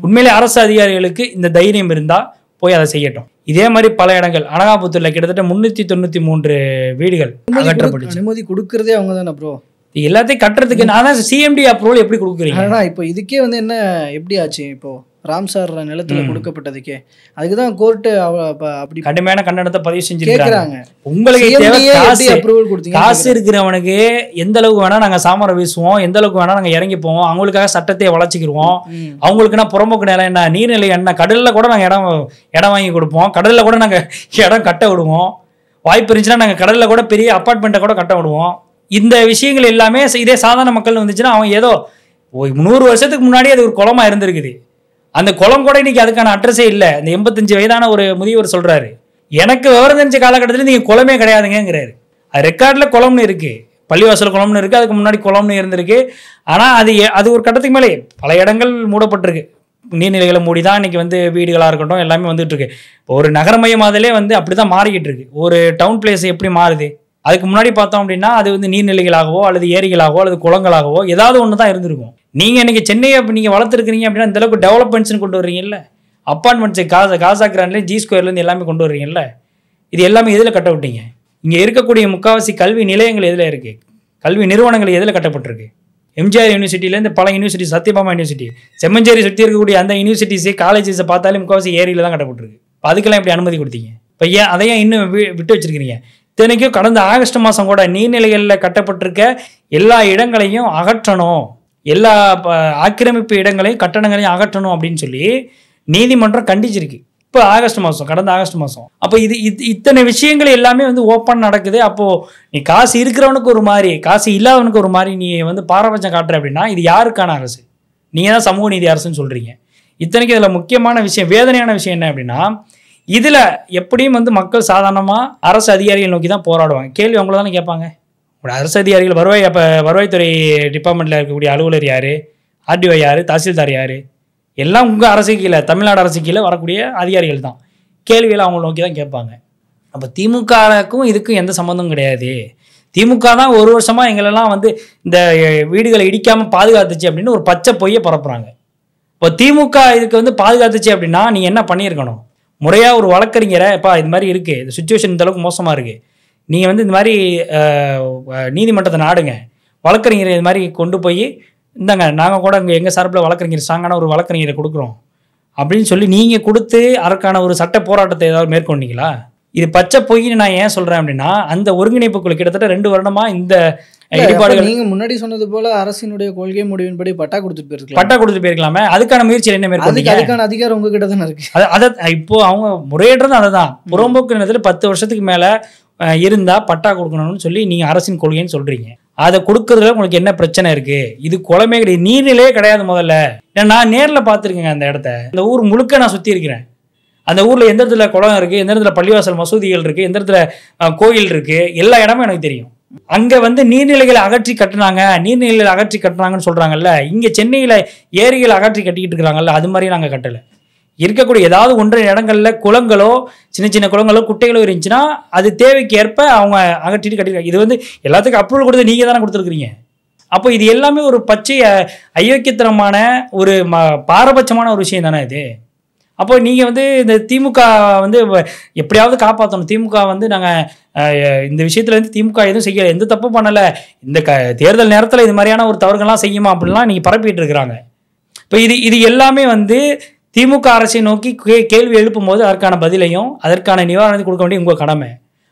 S1: உண்மையிலே அரசு அதிகாரிகளுக்கு இந்த தைரியம் இருந்தால் போய் அதை செய்யட்டும். இதே மாதிரி பல இடங்கள் அனகாபுத்தூரில் கிட்டத்தட்ட 393 வீடுகள் அகற்றப்பட்டுச்சு.
S2: அனுமதி கொடுக்கறதே அவங்க தானே ப்ரோ.
S1: எல்லாத்தையும் கட்டுறதுக்கு நான் தான் சிஎம்டி அப்ரூவல் எப்படி கொடுக்குறீங்க?
S2: ஆனால் இப்போ இதுக்கே வந்து என்ன எப்படி ஆச்சு, இப்போ ராம்சார் நிலத்துல கொடுக்கப்பட்டதுக்கே அதுக்கு தான் கோர்ட்டு அப்படி
S1: கடுமையான கண்டனத்தை பதிவு செஞ்சிருக்காங்க. உங்களுக்கு காசு இருக்கிறவனுக்கு எந்த அளவுக்கு வேணா நாங்க சாமரை வீசுவோம், எந்த அளவுக்கு வேணா நாங்க இறங்கி போவோம், அவங்களுக்காக சட்டத்தை வளர்ச்சிக்கிடுவோம். அவங்களுக்குன்னா புறம்போக்கு நிலம் என்ன, நீர்நிலை என்ன, கடல்ல கூட நாங்க இடம் வாங்கி கொடுப்போம், கடல்ல கூட நாங்க இடம் கட்ட விடுவோம், வாய்ப்பு இருந்துச்சுன்னா நாங்க கடல்ல கூட பெரிய அப்பார்ட்மெண்ட்டை கூட கட்ட விடுவோம். இந்த விஷயங்கள் எல்லாமே இதே சாதாரண மக்கள் வந்துச்சுன்னா அவன் ஏதோ 100 வருஷத்துக்கு முன்னாடி அது ஒரு குளமா இருந்திருக்குது. அந்த குளம் கூட இன்னைக்கு அதுக்கான அட்ரஸே இல்லை. இந்த 85 வயதான ஒரு முதியவர் சொல்றாரு, எனக்கு விவரம் தெரிஞ்ச காலகட்டத்தில் நீங்க குளமே கிடையாதுங்கிறாரு. அது ரெக்கார்டில் குளம்னு இருக்கு, பள்ளிவாசல் குளம்னு இருக்கு, அதுக்கு முன்னாடி குளம்னு இருந்திருக்கு. ஆனால் அது ஒரு கட்டத்துக்கு மேலே பல இடங்கள் மூடப்பட்டிருக்கு. நீர்நிலைகளை மூடி தான் இன்னைக்கு வந்து வீடுகளாக இருக்கட்டும் எல்லாமே வந்துட்டு இருக்கு. இப்போ ஒரு நகரமயமாதலே வந்து அப்படிதான் மாறிக்கிட்டு இருக்கு. ஒரு டவுன் பிளேஸ் எப்படி மாறுது, அதுக்கு முன்னாடி பார்த்தோம் அப்படின்னா அது வந்து நீர்நிலைகளாகவோ அல்லது ஏரிகளாகவோ அல்லது குளங்களாகவோ ஏதாவது ஒன்று தான் இருந்திருக்கும். நீங்கள் இன்னைக்கு சென்னையை நீங்கள் வளர்த்துருக்கிறீங்க அப்படின்னா இந்த அளவுக்கு டெவலப்மெண்ட்ஸ்னு கொண்டு வர்றீங்கல்ல, அப்பார்ட்மெண்ட்ஸு காசா கிராண்ட்லேயும் ஜி ஸ்கொயர்லேருந்து எல்லாமே கொண்டு வர்றீங்கல்ல, இது எல்லாமே எதில் கட்ட விட்டீங்க? இங்கே இருக்கக்கூடிய முக்கால்வாசி கல்வி நிலையங்கள் எதில் இருக்குது, கல்வி நிறுவனங்கள் எதில் கட்டப்பட்டிருக்கு? எம்ஜிஆர் யூனிவர்சிட்டியிலேருந்து பல யூனிவர்சிட்டி, சத்யபாமா யூனிவர்சிட்டி, செம்மஞ்சேரி சுற்றி இருக்கக்கூடிய அந்த யூனிவர்சிட்டிஸு காலேஜஸை பார்த்தாலே முக்கால்வாசி ஏரியில் தான் கட்டப்பட்டிருக்கு. அதுக்கெல்லாம் எப்படி அனுமதி கொடுத்தீங்க? இப்போ ஏன் அதையும் இன்னும் விட்டு வச்சிருக்கிறீங்க? இத்தனைக்கும் கடந்த ஆகஸ்ட் மாதம் கூட நீர்நிலைகளில் கட்டப்பட்டிருக்க எல்லா இடங்களையும் அகற்றணும், எல்லா ஆக்கிரமிப்பு இடங்களையும் கட்டடங்களையும் அகற்றணும் அப்படின்னு சொல்லி நீதிமன்றம் கண்டிச்சிருக்கு. இப்போ ஆகஸ்ட் மாதம், கடந்த ஆகஸ்ட் மாதம். அப்போ இத்தனை விஷயங்கள் எல்லாமே வந்து ஓப்பன் நடக்குது. அப்போது நீ காசு இருக்கிறவனுக்கு ஒரு மாதிரி, காசு இல்லாதவனுக்கு ஒரு மாதிரி நீ வந்து பாரபட்சம் காட்டுற அப்படின்னா இது யாருக்கான அரசு? நீங்கள் தான் சமூக நீதி அரசுன்னு சொல்கிறீங்க. இத்தனைக்கு இதில் முக்கியமான விஷயம், வேதனையான விஷயம் என்ன அப்படின்னா, இதில் எப்படியும் வந்து மக்கள் சாதாரணமாக அரசு அதிகாரிகள் நோக்கி தான் போராடுவாங்க. கேள்வி அவங்கள தானே கேட்பாங்க. ஒரு அரசு அதிகாரிகள் வருவாய்த்துறை டிபார்ட்மெண்ட்டில் இருக்கக்கூடிய அலுவலர் யார், ஆர்டிஓ யார், தாசில்தார் யார், எல்லாம் உங்கள் அரசு கீழே, தமிழ்நாடு அரசு கீழே வரக்கூடிய அதிகாரிகள் தான். கேள்விகளை அவங்க நோக்கி தான் கேட்பாங்க. அப்போ திமுகவுக்கும் இதுக்கும் எந்த சம்மந்தமும் கிடையாது. திமுக தான் ஒரு வருஷமாக எங்களெல்லாம் வந்து இந்த வீடுகளை இடிக்காமல் பாதுகாத்துச்சு அப்படின்னு ஒரு பச்சை பொய்யை பரப்புகிறாங்க. இப்போ திமுக இதுக்கு வந்து பாதுகாத்துச்சு அப்படின்னா நீ என்ன பண்ணியிருக்கணும்? முறையாக ஒரு வழக்கறிஞரை, இப்போ இது மாதிரி இருக்குது, இந்த சுச்சுவேஷன் இந்த அளவுக்கு மோசமாக இருக்குது, நீங்கள் வந்து இந்த மாதிரி நீதிமன்றத்தை நாடுங்க, வழக்கறிஞரை இது மாதிரி கொண்டு போய் இந்தாங்க நாங்கள் கூட இங்கே எங்கள் சார்பில் வழக்கறிஞர் ஸ்ட்ராங்கான ஒரு வழக்கறிஞரை கொடுக்குறோம் அப்படின்னு சொல்லி நீங்கள் கொடுத்து அதற்கான ஒரு சட்ட போராட்டத்தை ஏதாவது மேற்கொண்டீங்களா? இது பச்சை பொய்ன்னு நான் ஏன் சொல்கிறேன் அப்படின்னா, அந்த ஒருங்கிணைப்பு குழு கிட்டத்தட்ட 2 வருடமாக இந்த இடிபாடுகள்,
S2: நீங்க முன்னாடி சொன்னது போல அரசினுடைய கொள்கை முடிவின்படி பட்டா கொடுத்துட்டு
S1: போயிருக்கலாமே. அதுக்கான முயற்சியில் என்ன மேற்கொண்டீங்க?
S2: அதுக்கான அதிகாரம் உங்ககிட்ட தானே இருக்கு.
S1: அதை இப்போ அவங்க முறையீடுறது அதை தான். புறம்போக்கு நிலத்தில் 10 வருஷத்துக்கு மேலே இருந்தால் பட்டா கொடுக்கணும்னு சொல்லி நீங்கள் அரசின் கொள்கைன்னு சொல்கிறீங்க. அதை கொடுக்கறதுல உங்களுக்கு என்ன பிரச்சனை இருக்குது? இது குளமே கிடையாது, நீர்நிலையே கிடையாது. முதல்ல நான் நேரில் பார்த்துருக்கேங்க அந்த இடத்த. அந்த ஊர் முழுக்க நான் சுற்றி இருக்கிறேன். அந்த ஊரில் எந்த இடத்துல குளம் இருக்குது, எந்த இடத்துல பள்ளிவாசல் மசூதிகள் இருக்குது, எந்த இடத்துல கோயில் இருக்குது, எல்லா இடமும் எனக்கு தெரியும். அங்கே வந்து நீர்நிலைகளை அகற்றி கட்டுனாங்கன்னு சொல்கிறாங்கல்ல. இங்கே சென்னையில் ஏரிகளை அகற்றி கட்டிக்கிட்டு இருக்கிறாங்கல்ல, அது மாதிரி நாங்கள் கட்டலை. இருக்கக்கூடிய ஏதாவது ஒன்றை இடங்களில் குளங்களோ சின்ன சின்ன குளங்களோ குட்டைகளோ இருந்துச்சுன்னா அது தேவைக்கு ஏற்ப அவங்க அகற்றிட்டு கட்டிருக்காங்க. இது வந்து எல்லாத்துக்கும் அப்ரூவல் கொடுத்து நீங்கள் தானே கொடுத்துருக்குறீங்க. அப்போ இது எல்லாமே ஒரு பச்சை அயோக்கியத்தனமான ஒரு பாரபட்சமான ஒரு விஷயம் தானே இது. அப்போ நீங்கள் வந்து இந்த திமுக வந்து எப்படியாவது காப்பாற்றணும். திமுக வந்து நாங்கள் இந்த விஷயத்தில் வந்து திமுக எதுவும் செய்யலை, எந்த தப்பும் பண்ணலை, இந்த தேர்தல் நேரத்தில் இது மாதிரியான ஒரு தவறுகள்லாம் செய்யுமா அப்படின்லாம் நீங்கள் பரப்பிட்டு இருக்கிறாங்க. இப்போ இது எல்லாமே வந்து திமுக அரசை நோக்கி கேள்வி எழுப்பும் போது அதற்கான பதிலையும் அதற்கான நிவாரணத்தை கொடுக்க வேண்டிய உங்கள் கடமை.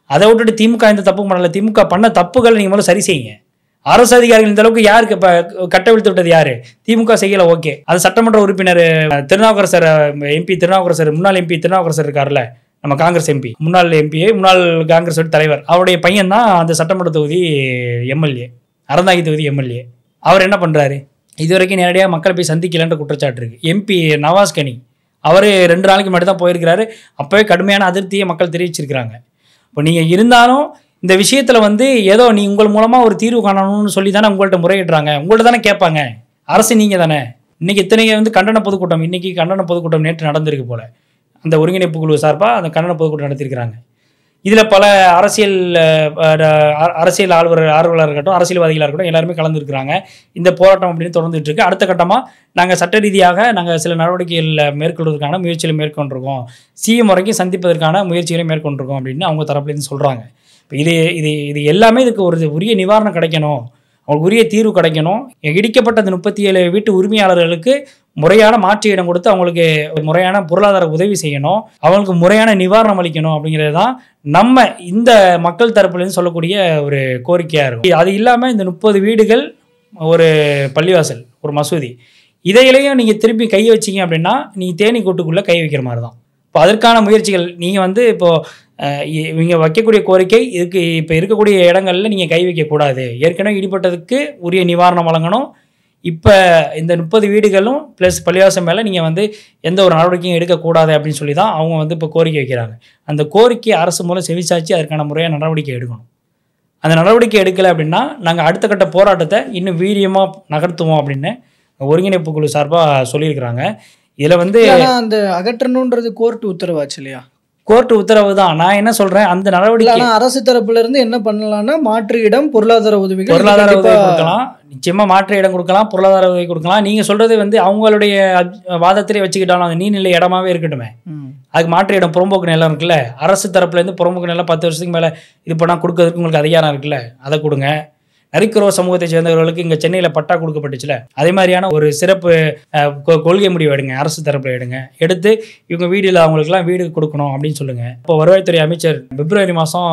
S1: அதை விட்டுட்டு திமுக இந்த தப்பு பண்ணலை, திமுக பண்ண தப்புகளை நீங்கள் முதல்ல சரி செய்யுங்க. அரசு அதிகாரிகள் இந்த அளவுக்கு யாருக்கு இப்போ கட்டவிழ்த்து விட்டது யாரு? திமுக செய்யலை, ஓகே. அது சட்டமன்ற உறுப்பினர் திருநாவுக்கரசர் எம்பி திருநாவுக்கரசர், முன்னாள் எம்பி திருநாவுக்கரசர் இருக்கார்ல, நம்ம காங்கிரஸ் எம்பி, முன்னாள் எம்பிஏ, முன்னாள் காங்கிரஸ் தலைவர், அவருடைய பையன் தான் அந்த சட்டமன்ற தொகுதி எம்எல்ஏ, அறந்தாங்கி தொகுதி எம்எல்ஏ. அவர் என்ன பண்ணுறாரு? இது வரைக்கும் நேரடியாக மக்களை போய் சந்திக்கலன்ற குற்றச்சாட்டு இருக்குது. எம்பி நவாஸ் கனி அவர் 2 நாளைக்கு மட்டும் தான் போயிருக்கிறாரு. அப்போவே கடுமையான அதிருப்தியை மக்கள் தெரிவிச்சிருக்கிறாங்க. இப்போ நீங்கள் இருந்தாலும் இந்த விஷயத்தில் வந்து ஏதோ நீ உங்கள் மூலமாக ஒரு தீர்வு காணணும்னு சொல்லி தானே உங்கள்கிட்ட முறையிடுறாங்க, உங்கள்கிட்ட தானே கேட்பாங்க. அரசு நீங்கள் தானே. இன்றைக்கி இத்தனை வந்து கண்டன பொதுக்கூட்டம், இன்றைக்கி கண்டன பொதுக்கூட்டம் நேற்று நடந்திருக்கு போல். அந்த ஒருங்கிணைப்பு குழு சார்பாக அந்த கண்டன பொதுக்கூட்டம் நடத்திருக்கிறாங்க. இதில் பல அரசியல் ஆர்வலர்கள் இருக்கட்டும், அரசியல்வாதிகளாக இருக்கட்டும், எல்லாருமே கலந்துருக்கிறாங்க. இந்த போராட்டம் அப்படின்னு தொடர்ந்துட்டு இருக்கு. அடுத்த கட்டமாக நாங்கள் சட்ட ரீதியாக நாங்கள் சில நடவடிக்கைகள் மேற்கொள்வதற்கான முயற்சிகளை மேற்கொண்டிருக்கோம், சிஎம் வரைக்கும் சந்திப்பதற்கான முயற்சிகளை மேற்கொண்டிருக்கோம் அப்படின்னு அவங்க தரப்புலேருந்து சொல்கிறாங்க. இப்போ இது எல்லாமே இதுக்கு ஒரு உரிய நிவாரணம் கிடைக்கணும், அவங்களுக்கு உரிய தீர்வு கிடைக்கணும். இடிக்கப்பட்ட அந்த 37 வீட்டு உரிமையாளர்களுக்கு முறையான மாற்று இடம் கொடுத்து அவங்களுக்கு முறையான பொருளாதார உதவி செய்யணும், அவங்களுக்கு முறையான நிவாரணம் அளிக்கணும். அப்படிங்கிறது தான் நம்ம இந்த மக்கள் தரப்புலேருந்து சொல்லக்கூடிய ஒரு கோரிக்கையாக இருக்கும். அது இல்லாமல் இந்த 30 வீடுகள், ஒரு பள்ளிவாசல், ஒரு மசூதி, இதையிலையும் நீங்கள் திருப்பி கை வச்சிங்க அப்படின்னா நீங்கள் தேனி கூட்டுக்குள்ளே கை வைக்கிற மாதிரி தான். இப்போ அதற்கான முயற்சிகள் நீங்கள் வந்து இப்போது இவங்க வைக்கக்கூடிய கோரிக்கை இதுக்கு இப்போ இருக்கக்கூடிய இடங்களில் நீங்கள் கை வைக்கக்கூடாது, ஏற்கனவே இடிப்பட்டதுக்கு உரிய நிவாரணம் வழங்கணும். இப்போ இந்த 30 வீடுகளும் ப்ளஸ் பள்ளிவாசம் மேலே நீங்கள் வந்து எந்த ஒரு நடவடிக்கையும் எடுக்கக்கூடாது அப்படின்னு சொல்லி தான் அவங்க வந்து இப்போ கோரிக்கை வைக்கிறாங்க. அந்த கோரிக்கை அரசு மூலம் செவிசாச்சு அதற்கான முறையான நடவடிக்கை எடுக்கணும். அந்த நடவடிக்கை எடுக்கலை அப்படின்னா நாங்கள் அடுத்த கட்ட போராட்டத்தை இன்னும் வீரியமாக நகர்த்துவோம் அப்படின்னு ஒருங்கிணைப்பு குழு சார்பாக சொல்லியிருக்கிறாங்க. இதில் வந்து
S2: அந்த அகற்றணுன்றது கோர்ட் உத்தரவாச்சு இல்லையா?
S1: கோர்ட் உத்தரவு தான். நான் என்ன சொல்றேன், அந்த நடவடிக்கை
S2: அரசு தரப்புல இருந்து என்ன பண்ணலாம்னா மாற்று இடம், பொருளாதார உதவி
S1: கொடுக்கலாம். நிச்சயமா மாற்று இடம் கொடுக்கலாம், பொருளாதார உதவி கொடுக்கலாம். நீங்க சொல்றது வந்து அவங்களுடைய வாதத்திலே வச்சுக்கிட்டாலும் அந்த நீர்நிலை இடமாவே இருக்கட்டுமே, அதுக்கு மாற்று இடம் புறம்போக்கு நிலம் இருக்குல்ல, அரசு தரப்புல இருந்து புறம்போக்கு நிலம் 10 வருஷத்துக்கு மேல இது பண்ணா கொடுக்கறதுக்கு உங்களுக்கு அதிகாரம் இருக்குல்ல, அதை கொடுங்க. நரிக்குறவ சமூகத்தை சேர்ந்தவர்களுக்கு இங்கே சென்னையில் பட்டா கொடுக்கப்பட்டுச்சுல, அதே மாதிரியான ஒரு சிறப்பு கொள்கை முடிவு எடுங்க, அரசு தரப்பில் எடுத்து இவங்க வீடில் அவங்களுக்குலாம் வீடு கொடுக்கணும் அப்படின்னு சொல்லுங்க. இப்போ வருவாய்த்துறை அமைச்சர் பிப்ரவரி மாதம்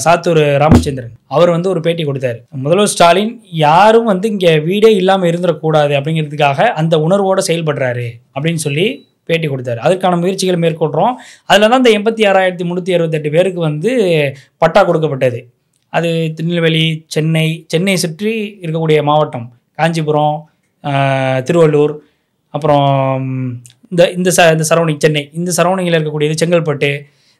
S1: சாத்தூர் ராமச்சந்திரன் அவர் வந்து ஒரு பேட்டி கொடுத்தாரு. முதல்வர் ஸ்டாலின் யாரும் வந்து இங்கே வீடே இல்லாமல் இருந்துடக்கூடாது அப்படிங்கிறதுக்காக அந்த உணர்வோடு செயல்படுறாரு அப்படின்னு சொல்லி பேட்டி கொடுத்தாரு. அதற்கான முயற்சிகளை மேற்கொள்கிறோம். அதில் தான் இந்த 86,368 பேருக்கு வந்து பட்டா கொடுக்கப்பட்டது. அது திருநெல்வேலி, சென்னை சுற்றி இருக்கக்கூடிய மாவட்டம், காஞ்சிபுரம், திருவள்ளூர், அப்புறம் இந்த சரௌண்டிங் சென்னை, இந்த சரௌண்டிங்கில் இருக்கக்கூடியது செங்கல்பட்டு,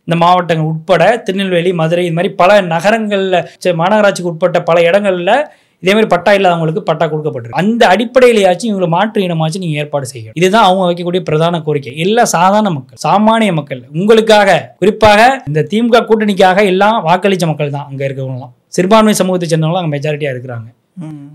S1: இந்த மாவட்டங்கள் உட்பட திருநெல்வேலி, மதுரை, இது மாதிரி பல நகரங்களில் மாநகராட்சிக்கு உட்பட்ட பல இடங்களில் இதேமாதிரி பட்டா இல்லாதவங்களுக்கு பட்டா கொடுக்கப்பட்டிருக்கு. அந்த அடிப்படையிலேயாச்சும் இவங்களை மாற்று இனமாச்சும் நீங்கள் ஏற்பாடு செய்யணும். இதுதான் அவங்க வைக்கக்கூடிய பிரதான கோரிக்கை. எல்லா சாதாரண மக்கள், சாமானிய மக்கள், உங்களுக்காக, குறிப்பாக இந்த திமுக கூட்டணிக்காக எல்லாம் வாக்களித்த மக்கள் தான் அங்கே இருக்கவங்களாம். சிறுபான்மை சமூகத்தை சேர்ந்தவங்களாம் அங்கே மெஜாரிட்டியாக இருக்கிறாங்க.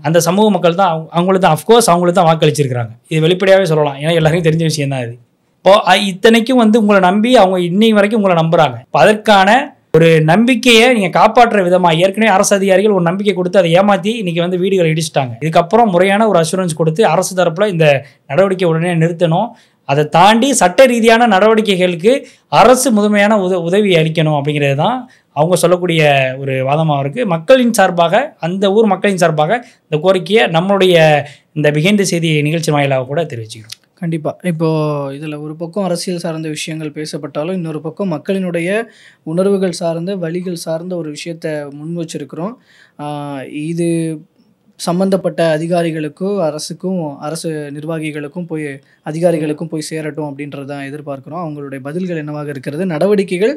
S1: அந்த சமூக மக்கள் தான் அவங்களுக்கு தான் அஃப்கோர்ஸ் அவங்களுக்கு தான் வாக்களிச்சிருக்கிறாங்க. இது வெளிப்படையாகவே சொல்லலாம். ஏன்னா எல்லாருக்கும் தெரிஞ்ச விஷயம் தான் இது. இப்போ இத்தனைக்கும் வந்து உங்களை நம்பி அவங்க இன்னைக்கு வரைக்கும் உங்களை நம்புறாங்க. இப்போ அதற்கான ஒரு நம்பிக்கையை நீங்கள் காப்பாற்றுற விதமாக ஏற்கனவே அரசு அதிகாரிகள் ஒரு நம்பிக்கை கொடுத்து அதை ஏமாற்றி இன்னைக்கு வந்து வீடுகளை இடிச்சிட்டாங்க. இதுக்கப்புறம் முறையான ஒரு அஷூரன்ஸ் கொடுத்து அரசு தரப்பில் இந்த நடவடிக்கை உடனே நிறுத்தணும். அதை தாண்டி சட்ட ரீதியான நடவடிக்கைகளுக்கு அரசு முதன்மையான உதவி அளிக்கணும் அப்படிங்கிறது தான் அவங்க சொல்லக்கூடிய ஒரு வாதமாக இருக்குது. மக்களின் சார்பாக, அந்த ஊர் மக்களின் சார்பாக இந்த கோரிக்கையை நம்மளுடைய இந்த பிஹைண்ட் செய்தி நிகழ்ச்சி வாயிலாக கூட தெரிவிச்சுக்கிறோம்.
S2: கண்டிப்பாக. இப்போது இதில் ஒரு பக்கம் அரசியல் சார்ந்த விஷயங்கள் பேசப்பட்டாலும் இன்னொரு பக்கம் மக்களினுடைய உணர்வுகள் சார்ந்த, வழிகள் சார்ந்த ஒரு விஷயத்தை முன் வச்சிருக்கிறோம். இது சம்பந்தப்பட்ட அதிகாரிகளுக்கோ அரசு நிர்வாகிகளுக்கும் அதிகாரிகளுக்கும் போய் சேரட்டும் அப்படின்றது தான் எதிர்பார்க்குறோம். அவங்களுடைய பதில்கள் என்னவாக இருக்கிறது, நடவடிக்கைகள்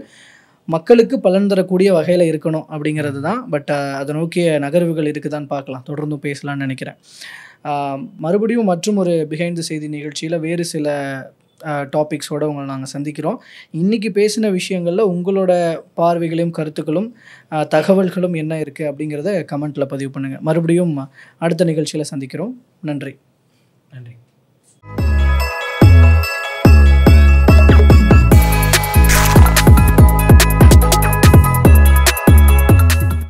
S2: மக்களுக்கு பலன் தரக்கூடிய வகையில் இருக்கணும் அப்படிங்கிறது தான். பட் அதை நோக்கிய நகர்வுகள் இருக்குதான்னு பார்க்கலாம். தொடர்ந்து பேசலான்னு நினைக்கிறேன். மறுபடியும் மற்றும் ஒரு பிஹைண்ட் தி செய்தி நிகழ்ச்சியில் வேறு சில டாபிக்ஸோடு உங்களை நாங்கள் சந்திக்கிறோம். இன்றைக்கி பேசின விஷயங்களில் உங்களோட பார்வைகளையும் கருத்துக்களும் தகவல்களும் என்ன இருக்குது அப்படிங்கிறத கமெண்ட்டில் பதிவு பண்ணுங்கள். மறுபடியும் அடுத்த நிகழ்ச்சியில் சந்திக்கிறோம். நன்றி.